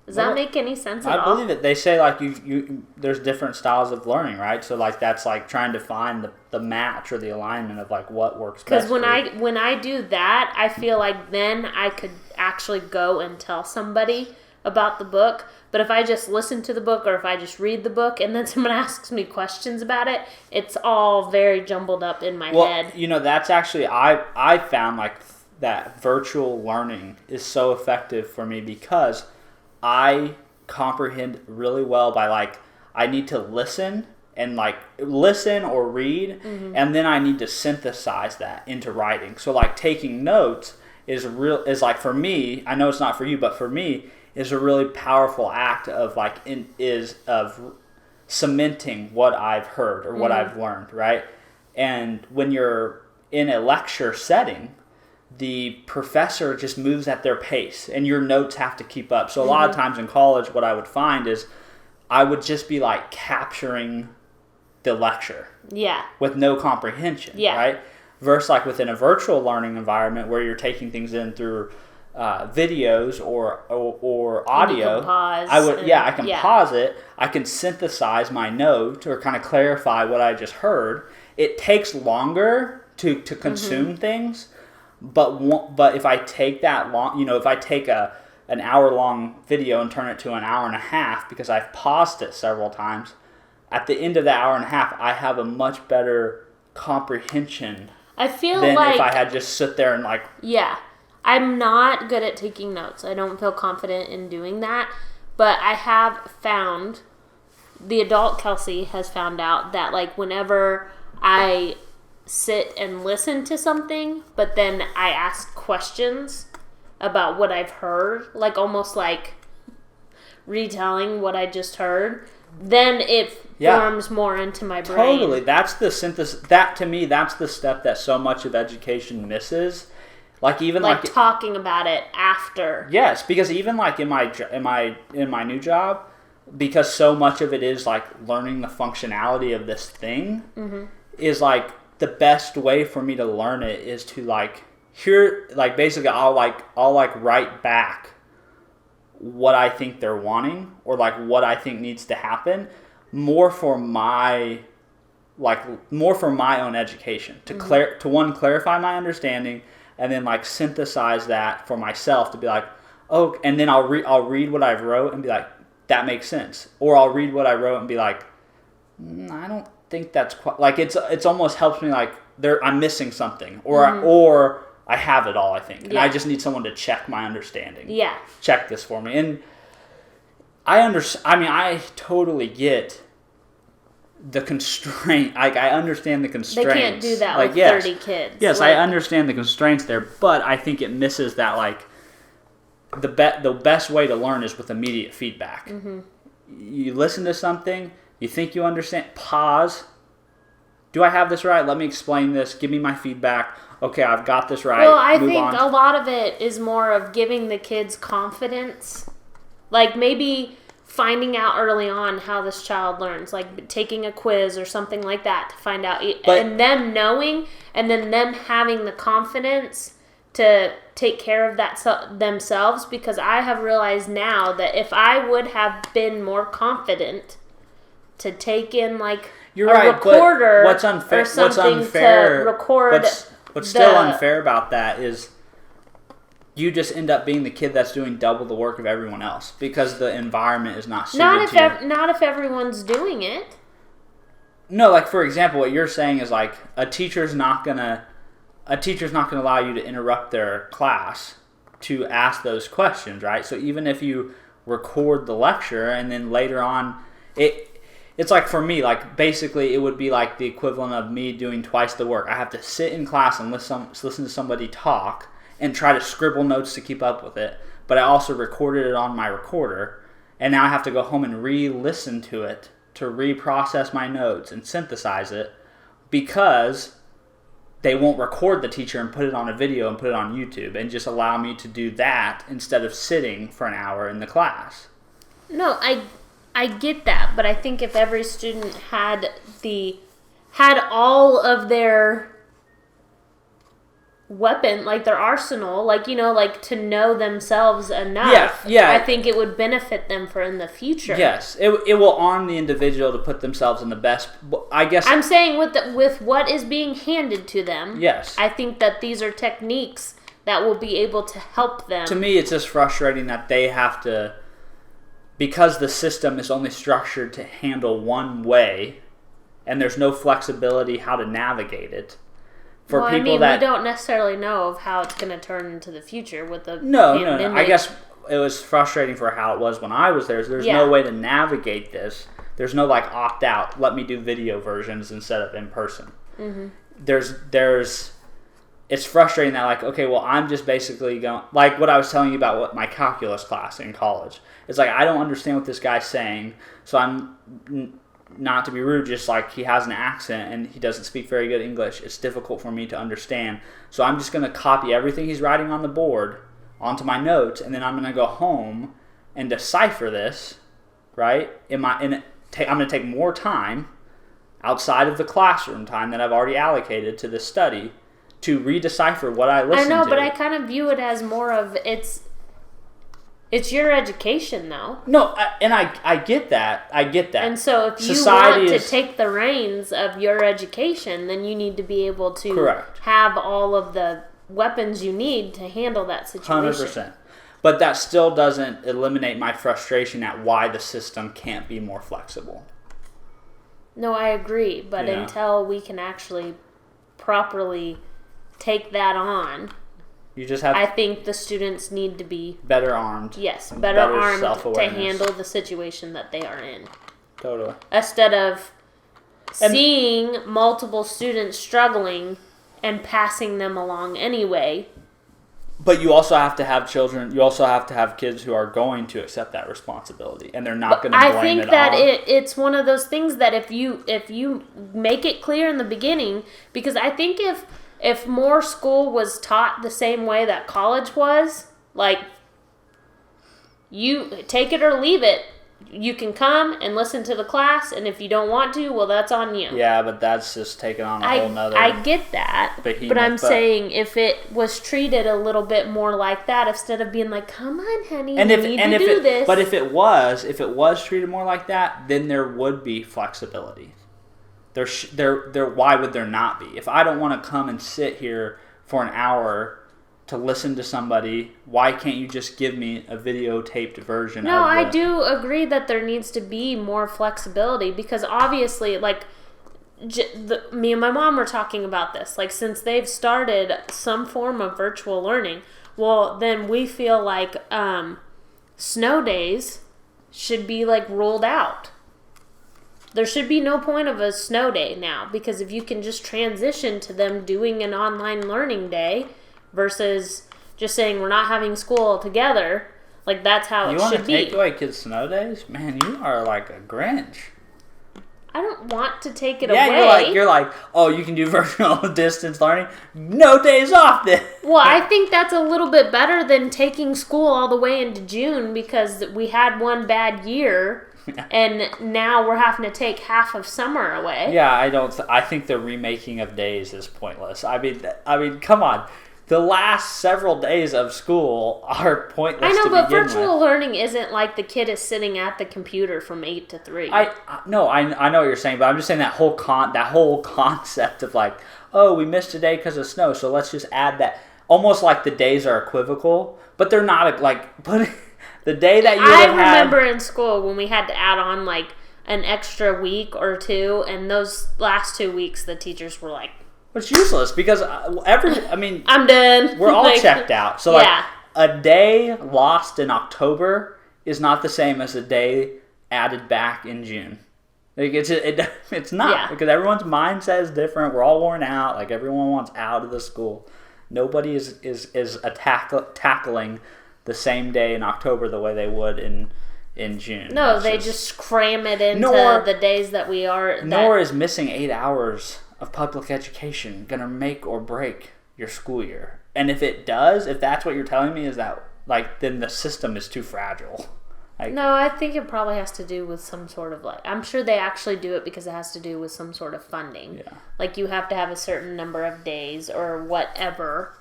Does that make any sense at all? I believe it. They say like you there's different styles of learning, right? So like that's like trying to find the match or the alignment of like what works best. Because when I do that, I feel like then I could actually go and tell somebody about the book. But if I just listen to the book or if I just read the book and then someone asks me questions about it, it's all very jumbled up in my head. Well, you know, that's actually I found like that virtual learning is so effective for me because I comprehend really well by like I need to listen or read, and then I need to synthesize that into writing. So like taking notes is like for me, I know it's not for you, but for me is a really powerful act of of cementing what I've heard or what I've learned, right? And when you're in a lecture setting, the professor just moves at their pace and your notes have to keep up. So a lot of times in college, what I would find is I would just be like capturing the lecture. Yeah. With no comprehension. Yeah. Right? Versus like within a virtual learning environment where you're taking things in through videos or audio. You can pause. I can pause it. I can synthesize my note or kind of clarify what I just heard. It takes longer to consume things. But if I take that long, if I take an hour-long video and turn it to an hour and a half because I've paused it several times, at the end of that hour and a half, I have a much better comprehension than if I had just sit there and like... Yeah. I'm not good at taking notes. I don't feel confident in doing that. But I have found the adult Kelsey has found out that, like, whenever I sit and listen to something, but then I ask questions about what I've heard, like almost like retelling what I just heard, then it forms more into my brain. Totally. That's the synthesis. That, to me, that's the step that so much of education misses. Like, even like talking about it after. Yes, because even like in my new job, because so much of it is like learning the functionality of this thing, is like the best way for me to learn it is to like hear, like, basically I'll write back what I think they're wanting, or like what I think needs to happen, more for my own education, to clarify my understanding, and then like synthesize that for myself to be like, oh, and then I'll read what I've wrote and be like, that makes sense. Or I'll read what I wrote and be like, I don't think that's quite, like, it's almost helps me, like, I'm missing something, or I have it all, I think, and I just need someone to check my understanding. Yeah, check this for me. And I totally get the constraint. Like, I understand the constraints. They can't do that with 30 kids. Yes, like, I understand the constraints there, but I think it misses that, like, the best way to learn is with immediate feedback. You listen to something, you think you understand, pause. Do I have this right? Let me explain this. Give me my feedback. Okay, I've got this right. Well, I think a lot of it is more of giving the kids confidence. Like, maybe finding out early on how this child learns, like taking a quiz or something like that to find out, and them knowing, and then them having the confidence to take care of that themselves. Because I have realized now that if I would have been more confident to take in, like, recorder, what's unfair, or something to record. What's still unfair about that is you just end up being the kid that's doing double the work of everyone else because the environment is not suited to you. Not if everyone's doing it. No, like, for example, what you're saying is, like, a teacher's not gonna allow you to interrupt their class to ask those questions, right? So even if you record the lecture and then later on it's like, for me, like, basically it would be like the equivalent of me doing twice the work. I have to sit in class and listen to somebody talk and try to scribble notes to keep up with it. But I also recorded it on my recorder, and now I have to go home and re-listen to it to reprocess my notes and synthesize it, because they won't record the teacher and put it on a video and put it on YouTube and just allow me to do that instead of sitting for an hour in the class. No, I get that, but I think if every student had all of their weapon, like their arsenal, like, you know, like to know themselves enough, I think it would benefit them for in the future. Yes, it will arm the individual to put themselves in the best. I guess I'm saying with what is being handed to them. Yes, I think that these are techniques that will be able to help them. To me, it's just frustrating that they have to. Because the system is only structured to handle one way, and there's no flexibility how to navigate it. We don't necessarily know of how it's going to turn into the future with the pandemic. No. I guess it was frustrating for how it was when I was there. There's no way to navigate this. There's no, like, opt out. Let me do video versions instead of in person. It's frustrating that, like, okay, well, I'm just basically going, like what I was telling you about what my calculus class in college. It's like, I don't understand what this guy's saying, so I'm, not to be rude, just like he has an accent and he doesn't speak very good English. It's difficult for me to understand. So I'm just going to copy everything he's writing on the board onto my notes, and then I'm going to go home and decipher this, right? I'm going to take more time outside of the classroom time that I've already allocated to this study to redecipher what I listened to. I know, but I kind of view it as more of it's your education, though. No, I get that. I get that. And so if you want to take the reins of your education, then you need to be able to have all of the weapons you need to handle that situation. 100%. But that still doesn't eliminate my frustration at why the system can't be more flexible. No, I agree. But until we can actually properly take that on, I think the students need to be better armed. Yes, better armed to handle the situation that they are in. Totally. Instead of seeing multiple students struggling and passing them along anyway. But you also have to have children. You also have to have kids who are going to accept that responsibility, and they're not going to blame it on. I think that it's one of those things that if you make it clear in the beginning, because I think if more school was taught the same way that college was, like, you take it or leave it. You can come and listen to the class, and if you don't want to, well, that's on you. Yeah, but that's just taking on a whole nother... I get that, but I'm saying if it was treated a little bit more like that, instead of being like, come on, honey, you need to do this. But if it was treated more like that, then there would be flexibility. Why would there not be? If I don't want to come and sit here for an hour to listen to somebody, why can't you just give me a videotaped version of I do agree that there needs to be more flexibility, because obviously, like, me and my mom were talking about this. Like, since they've started some form of virtual learning, well, then we feel like snow days should be, like, ruled out. There should be no point of a snow day now, because if you can just transition to them doing an online learning day versus just saying we're not having school altogether, like, that's how it should be. You want to take away kids' snow days? Man, you are like a Grinch. I don't want to take it away. Yeah, you're like, oh, you can do virtual distance learning? No days off then. Well, I think that's a little bit better than taking school all the way into June, because we had one bad year. And now we're having to take half of summer away. Yeah, I think the remaking of days is pointless. I mean, come on. The last several days of school are pointless. I know, but virtual learning isn't like the kid is sitting at the computer from 8 to 3. I know what you're saying, but I'm just saying that whole concept of like, oh, we missed a day because of snow, so let's just add that. Almost like the days are equivocal, but they're not. Like, putting the day that you would have had. I remember in school when we had to add on like an extra week or two, and those last 2 weeks the teachers were like, it's useless, because I'm done. We're all checked out. So like a day lost in October is not the same as a day added back in June. Like it's not, because everyone's mindset is different. We're all worn out. Like, everyone wants out of the school. Nobody is tackling the same day in October the way they would in June. No, they just cram it into the days that we are. Nor is missing 8 hours of public education going to make or break your school year. And if it does, if that's what you're telling me, is that, like, then the system is too fragile. Like, no, I think it probably has to do with some sort of, like, I'm sure they actually do it because it has to do with some sort of funding. Yeah. Like, you have to have a certain number of days or whatever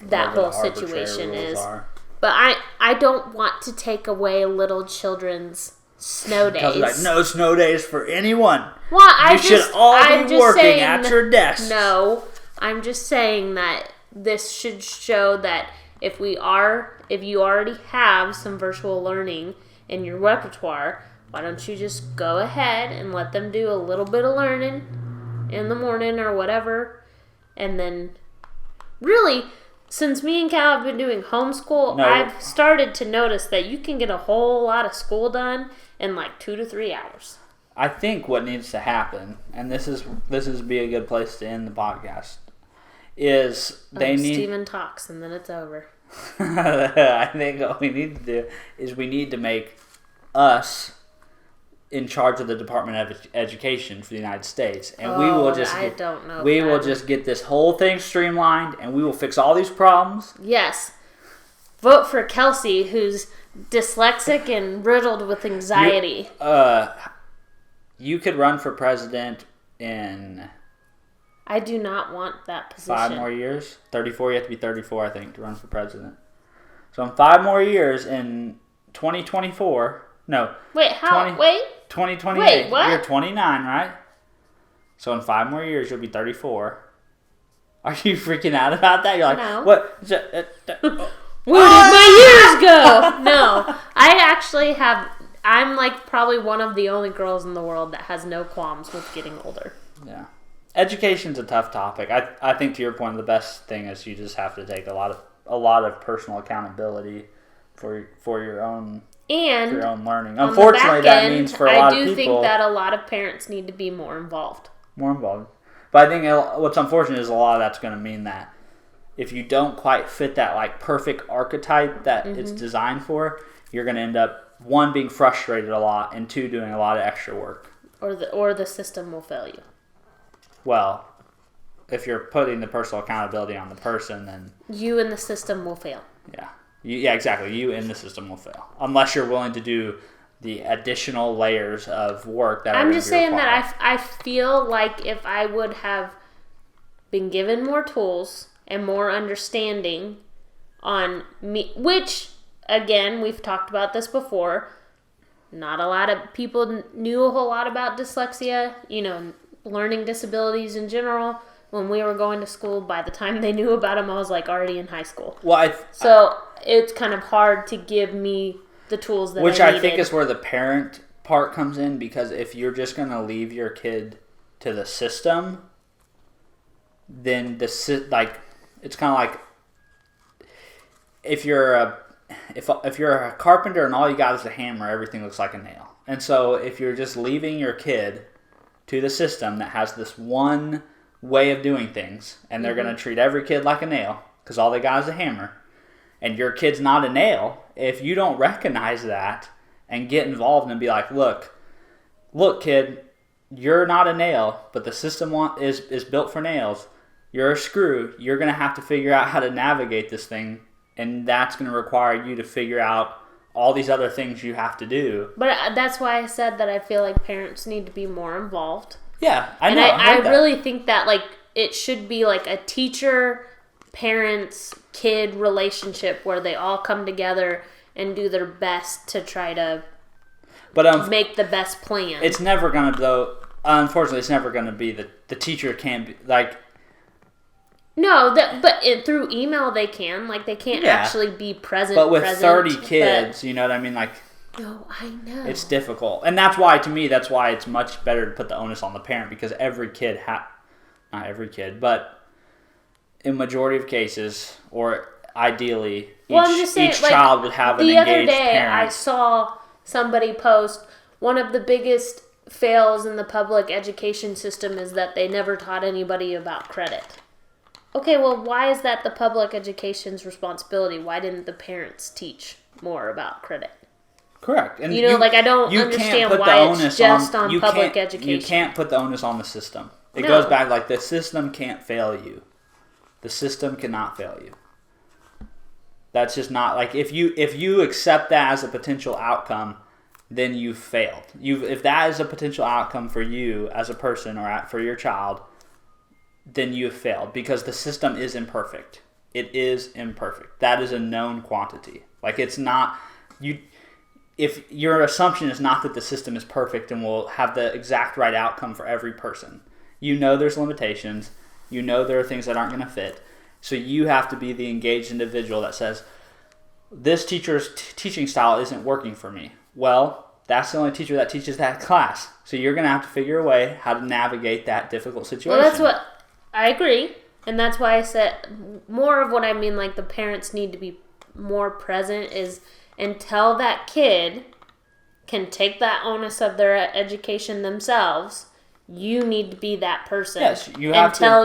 that whole situation is. But I don't want to take away little children's snow days. Because like, no snow days for anyone. Well, you should all be working at your desks. No, I'm just saying that this should show that if you already have some virtual learning in your repertoire, why don't you just go ahead and let them do a little bit of learning in the morning or whatever, and then really, since me and Cal have been doing homeschool, I've started to notice that you can get a whole lot of school done in like 2 to 3 hours. I think what needs to happen, and this is be a good place to end the podcast, is Stevan talks and then it's over. I think what we need to do is we need to make us in charge of the Department of Education for the United States, and we will just get this whole thing streamlined, and we will fix all these problems. Yes, vote for Kelsey, who's dyslexic and riddled with anxiety. You could run for president in... I do not want that position. 5 more years? 34? You have to be 34, I think, to run for president. So in 5 more years, in 2024... No. Wait, 2028. Wait, what? You're 29, right? So in 5 more years, you'll be 34. Are you freaking out about that? You're like, no. What? Where did my years go? No. I actually have... I'm like probably one of the only girls in the world that has no qualms with getting older. Yeah. Education's a tough topic. I think, to your point, the best thing is you just have to take a lot of personal accountability for your own And for your own learning. Unfortunately, that means for a lot of people... I do think that a lot of parents need to be more involved. But I think what's unfortunate is a lot of that's going to mean that if you don't quite fit that like perfect archetype that it's designed for, you're going to end up, one, being frustrated a lot, and two, doing a lot of extra work. Or the system will fail you. Well, if you're putting the personal accountability on the person, then... You and the system will fail. Yeah. Yeah, exactly. You and the system will fail. Unless you're willing to do the additional layers of work that I'm just saying that I feel like if I would have been given more tools and more understanding on me, which, again, we've talked about this before, not a lot of people knew a whole lot about dyslexia, learning disabilities in general. When we were going to school, by the time they knew about them, I was like already in high school. So it's kind of hard to give me the tools that which I needed. I think is where the parent part comes in, because if you're just going to leave your kid to the system, then it's kind of like if you're a carpenter and all you got is a hammer, everything looks like a nail. And so if you're just leaving your kid to the system that has this one way of doing things, and they're going to treat every kid like a nail because all they got is a hammer, and your kid's not a nail, if you don't recognize that and get involved and be like, look kid, you're not a nail, but the system is built for nails. You're a screw. You're going to have to figure out how to navigate this thing, and that's going to require you to figure out all these other things you have to do. But that's why I said that I feel like parents need to be more involved. Yeah, I know. And I really think that it should be like a teacher, parents, kid relationship where they all come together and do their best to try to make the best plan. It's never going to, though. Unfortunately, it's never going to be the teacher can't be like. No, through email they can. They can't actually be present. But with 30 kids, you know what I mean? No, I know. It's difficult. And that's why it's much better to put the onus on the parent, because every kid, not every kid, but in majority of cases, or ideally, each child would have an engaged parent. The other day, I saw somebody post, one of the biggest fails in the public education system is that they never taught anybody about credit. Okay, well, why is that the public education's responsibility? Why didn't the parents teach more about credit? Correct. And I don't understand why it's just on public education. You can't put the onus on the system. It goes back the system can't fail you. The system cannot fail you. That's just not if you accept that as a potential outcome, then you've failed. If that is a potential outcome for you as a person or for your child, then you've failed, because the system is imperfect. It is imperfect. That is a known quantity. It's not you. If your assumption is not that the system is perfect and will have the exact right outcome for every person, there's limitations, there are things that aren't going to fit, so you have to be the engaged individual that says, this teacher's teaching style isn't working for me. Well, that's the only teacher that teaches that class, so you're going to have to figure a way how to navigate that difficult situation. Well, that's what I agree, and that's why I said more of what I mean, the parents need to be more present is until that kid can take that onus of their education themselves, you need to be that person. Yes, you have until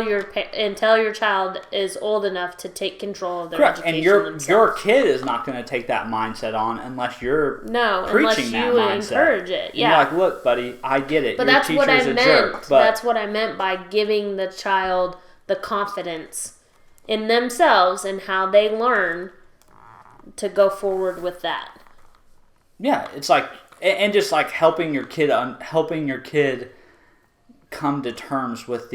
your child is old enough to take control of their correct. education And your kid is not going to take that mindset on unless you're preaching that mindset. Encourage it. Yeah. And you're look, buddy, I get it. But your that's what I meant. Jerk, that's what I meant by giving the child the confidence in themselves and how they learn to go forward with that. Yeah, it's and just helping your kid come to terms with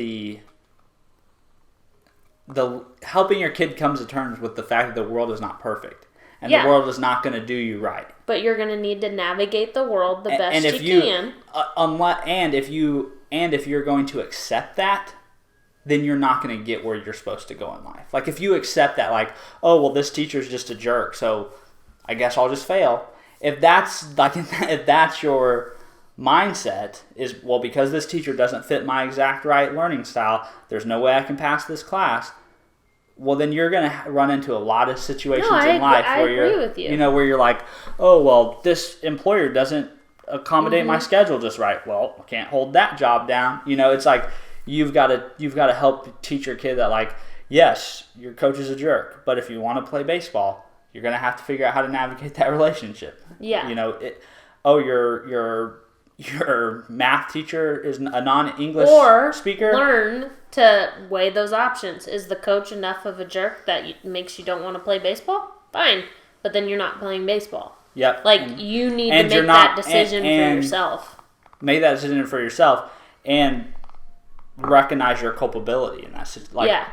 helping your kid come to terms with the fact that the world is not perfect and the world is not going to do you right. But you're going to need to navigate the world the best you can. If you're going to accept that, then you're not going to get where you're supposed to go in life. If you accept that, oh, well, this teacher's just a jerk, so I guess I'll just fail. If that's your mindset is, well, because this teacher doesn't fit my exact right learning style, there's no way I can pass this class. well, then you're going to run into a lot of situations in life where you're, with you. You know, where you're like, oh, well, this employer doesn't accommodate my schedule just right. Well, I can't hold that job down. You know, it's like you've got to help teach your kid that, like, yes, your coach is a jerk, but if you want to play baseball, you're going to have to figure out how to navigate that relationship. Yeah. You know, your math teacher is a non-English speaker. Learn to weigh those options. Is the coach enough of a jerk that makes you don't want to play baseball? Fine. But then you're not playing baseball. Yep. Like, you need to make that decision for yourself. Make that decision for yourself and recognize your culpability in that situation. Like, yeah.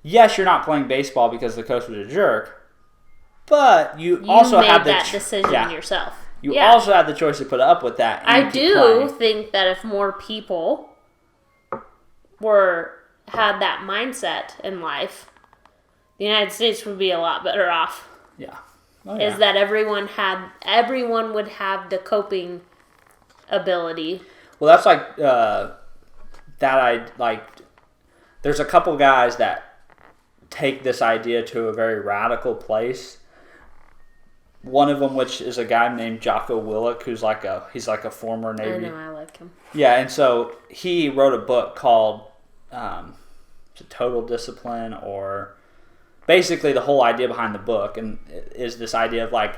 Yes, you're not playing baseball because the coach was a jerk, but you also have that decision yourself. You also have the choice to put up with that. And I do think that if more people had that mindset in life, the United States would be a lot better off. Yeah. Is that everyone would have the coping ability. Well, that's like there's a couple guys that take this idea to a very radical place. One of them, which is a guy named Jocko Willink, who's he's like a former Navy. I know, I like him. Yeah, and so he wrote a book called Total Discipline, or basically the whole idea behind the book, and is this idea of like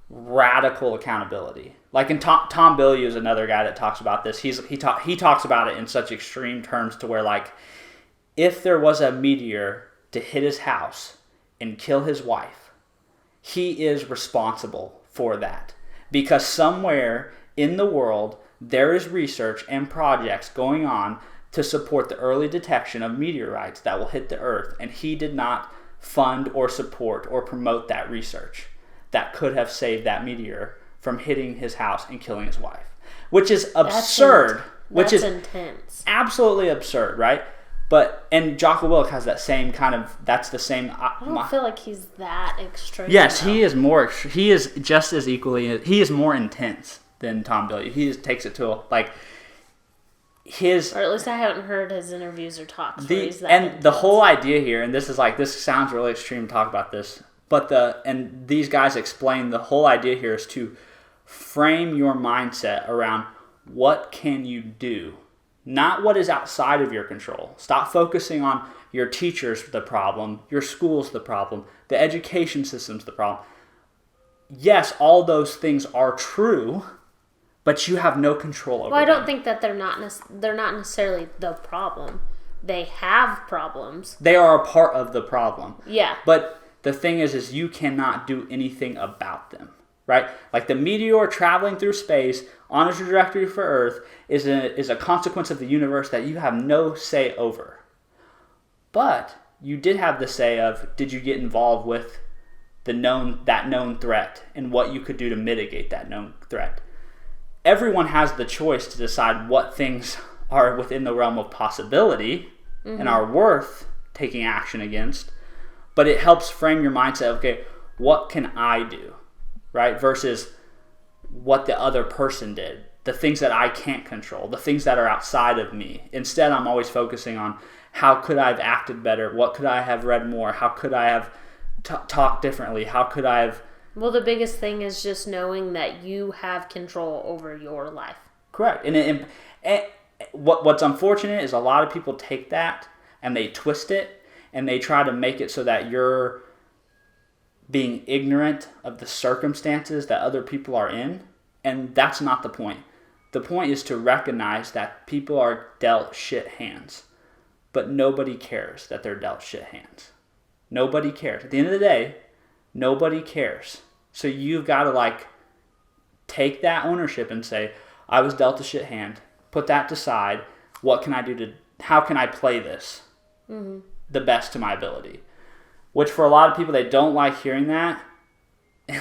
radical accountability. Like, in Tom Bilyeu is another guy that talks about this. He talks about it in such extreme terms to where, like, if there was a meteor to hit his house and kill his wife, he is responsible for that, because somewhere in the world there is research and projects going on to support the early detection of meteorites that will hit the earth, and he did not fund or support or promote that research that could have saved that meteor from hitting his house and killing his wife, which is absurd. Which is intense. Absolutely absurd, right? And Jocko Willink has that same kind of, that's the same. I don't feel like he's that extreme. Yes, though. He is just as equally, he is more intense than Tom Bilyeu. He just takes it to like his. Or at least I haven't heard his interviews or talks. The whole idea here, and this sounds really extreme to talk about this, but these guys explain the whole idea here is to frame your mindset around what can you do. Not what is outside of your control. Stop focusing on your teachers the problem, your school's the problem, the education system's the problem. Yes, all those things are true, but you have no control over them. Well, I don't think that they're not necessarily the problem. They have problems. They are a part of the problem. Yeah. But the thing is you cannot do anything about them. Right? Like the meteor traveling through space on a trajectory for Earth is a consequence of the universe that you have no say over. But you did have the say of, did you get involved with that known threat and what you could do to mitigate that known threat? Everyone has the choice to decide what things are within the realm of possibility and are worth taking action against. But it helps frame your mindset, okay, what can I do? Right? Versus what the other person did. The things that I can't control. The things that are outside of me. Instead, I'm always focusing on how could I have acted better? What could I have read more? How could I have talked differently? How could I have... Well, the biggest thing is just knowing that you have control over your life. Correct. And what's unfortunate is a lot of people take that and they twist it and they try to make it so that you're being ignorant of the circumstances that other people are in, and that's not the point. The point is to recognize that people are dealt shit hands, but nobody cares that they're dealt shit hands. Nobody cares. At the end of the day, nobody cares. So you've got to take that ownership and say, I was dealt a shit hand. Put that aside. What can I do how can I play this the best to my ability? Which for a lot of people, they don't like hearing that. It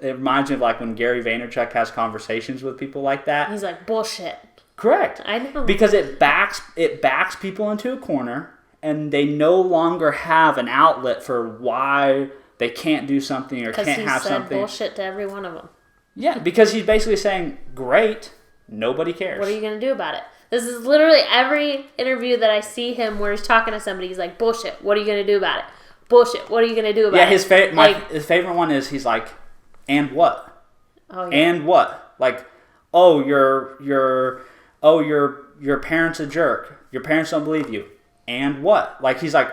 reminds me of when Gary Vaynerchuk has conversations with people like that. He's like, bullshit. Correct. I know. Because it backs people into a corner, and they no longer have an outlet for why they can't do something or can't have something. Because he said bullshit to every one of them. Yeah, because he's basically saying, great, nobody cares. What are you going to do about it? This is literally every interview that I see him where he's talking to somebody. He's like, bullshit. What are you going to do about it? Bullshit. What are you going to do about it? Yeah, his favorite one is he's like, and what? Oh, yeah. And what? Like, your parent's a jerk. Your parents don't believe you. And what? Like, he's like,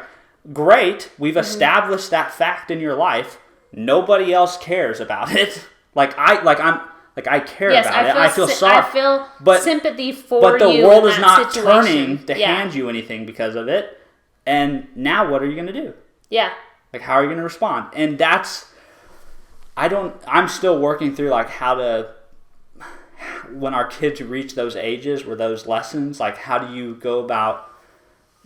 great. We've established that fact in your life. Nobody else cares about it. I care about it. I feel sorry. I feel sympathy for you. But the world is not situation. turning to hand you anything because of it. And now what are you going to do? Yeah. Like, how are you going to respond? And I'm still working through, like, how to, when our kids reach those ages where those lessons, like, how do you go about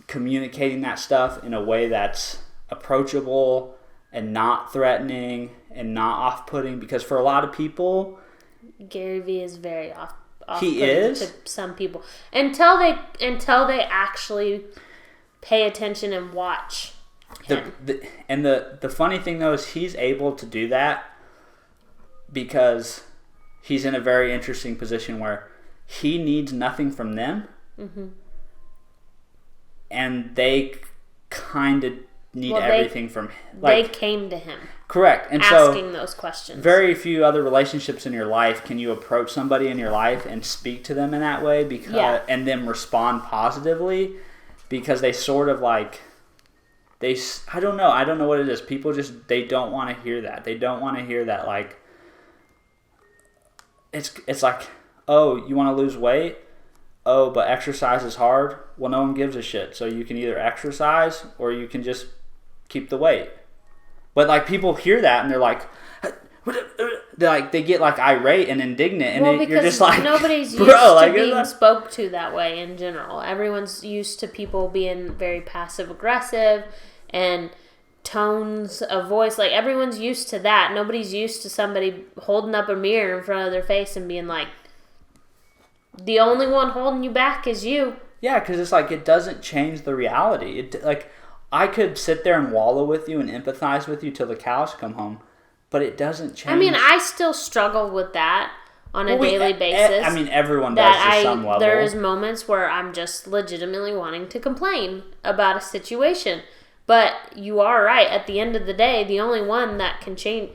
communicating that stuff in a way that's approachable and not threatening and not off-putting? Because for a lot of people, Gary Vee is very he is to some people until they actually pay attention and watch him. The funny thing though is he's able to do that because he's in a very interesting position where he needs nothing from them, and they kind of need everything from him. They came to him. Correct. And asking those questions. Very few other relationships in your life can you approach somebody in your life and speak to them in that way and then respond positively, because they sort of like, I don't know what it is. People just, they don't want to hear that. They don't want to hear that, like, it's like, oh, you want to lose weight? Oh, but exercise is hard? Well, no one gives a shit. So you can either exercise or you can just keep the weight. But, like, people hear that and they're like, they get, like, irate and indignant. And you're just like, nobody's used to being spoke to that way in general. Everyone's used to people being very passive-aggressive and tones of voice. Like, everyone's used to that. Nobody's used to somebody holding up a mirror in front of their face and being like, the only one holding you back is you. Yeah, because it's like, it doesn't change the reality. I could sit there and wallow with you and empathize with you till the cows come home, but it doesn't change. I mean, I still struggle with that on a daily basis. I mean, everyone does to some level. There is moments where I'm just legitimately wanting to complain about a situation. But you are right. At the end of the day, the only one that can change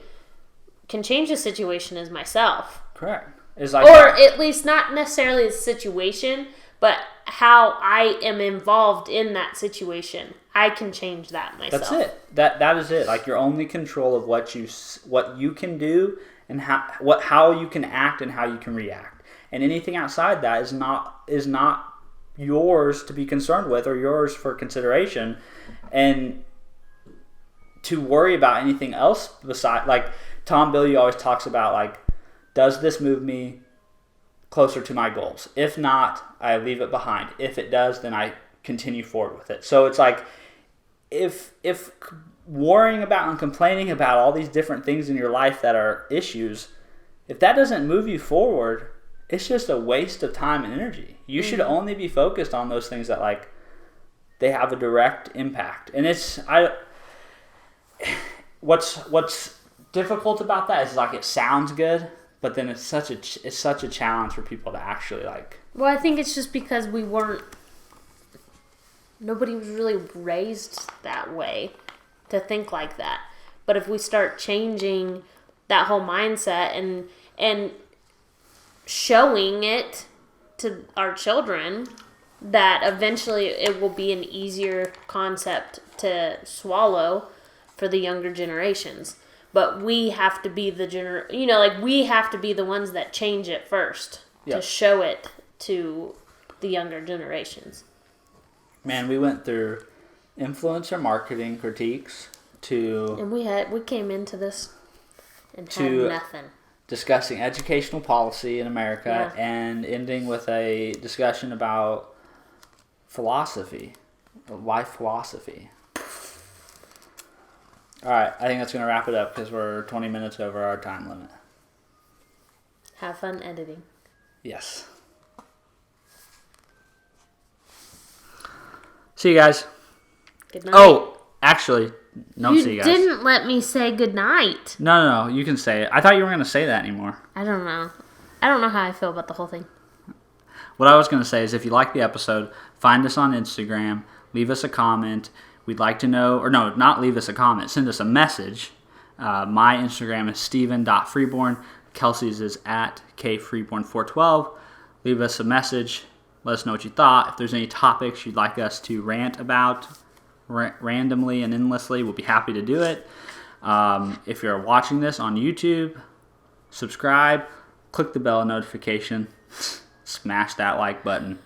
the situation is myself. Correct. Or at least not necessarily the situation, but how I am involved in that situation. I can change that myself. That's it. That is it. Like, you're only control of what you can do and how you can act and how you can react. And anything outside that is not yours to be concerned with or yours for consideration. And to worry about anything else besides, like, Tom Billy always talks about, like, does this move me closer to my goals? If not, I leave it behind. If it does, then I continue forward with it. So it's like, if worrying about and complaining about all these different things in your life that are issues, if that doesn't move you forward, it's just a waste of time and energy. You should only be focused on those things that, like, they have a direct impact. And what's difficult about that is, like, it sounds good, but then it's such a challenge for people to actually, like. Well, I think it's just because nobody was really raised that way to think like that. But if we start changing that whole mindset and showing it to our children, that eventually it will be an easier concept to swallow for the younger generations. But we have to be we have to be the ones that change it first to show it to the younger generations. Man, we went through influencer marketing critiques and we came into this and had nothing. Discussing educational policy in America and ending with a discussion about philosophy, life philosophy. All right, I think that's going to wrap it up because we're 20 minutes over our time limit. Have fun editing. Yes. See you guys. Good night. Oh, actually, no, see you guys. You didn't let me say good night. No, you can say it. I thought you weren't going to say that anymore. I don't know. I don't know how I feel about the whole thing. what I was going to say is if you like the episode, find us on Instagram, leave us a comment. We'd like to know, or no, not leave us a comment, send us a message. My Instagram is steven.freeborn. Kelsey's is at kfreeborn412. Leave us a message. Let us know what you thought. If there's any topics you'd like us to rant about randomly and endlessly, we'll be happy to do it. If you're watching this on YouTube, subscribe, click the bell notification, smash that like button.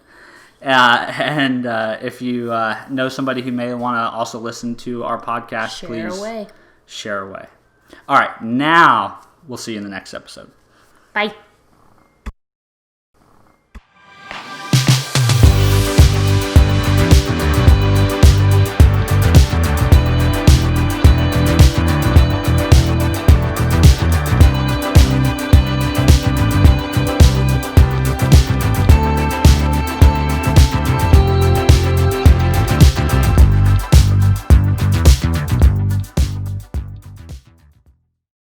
And if you know somebody who may want to also listen to our podcast, please share away. All right, now we'll see you in the next episode. Bye.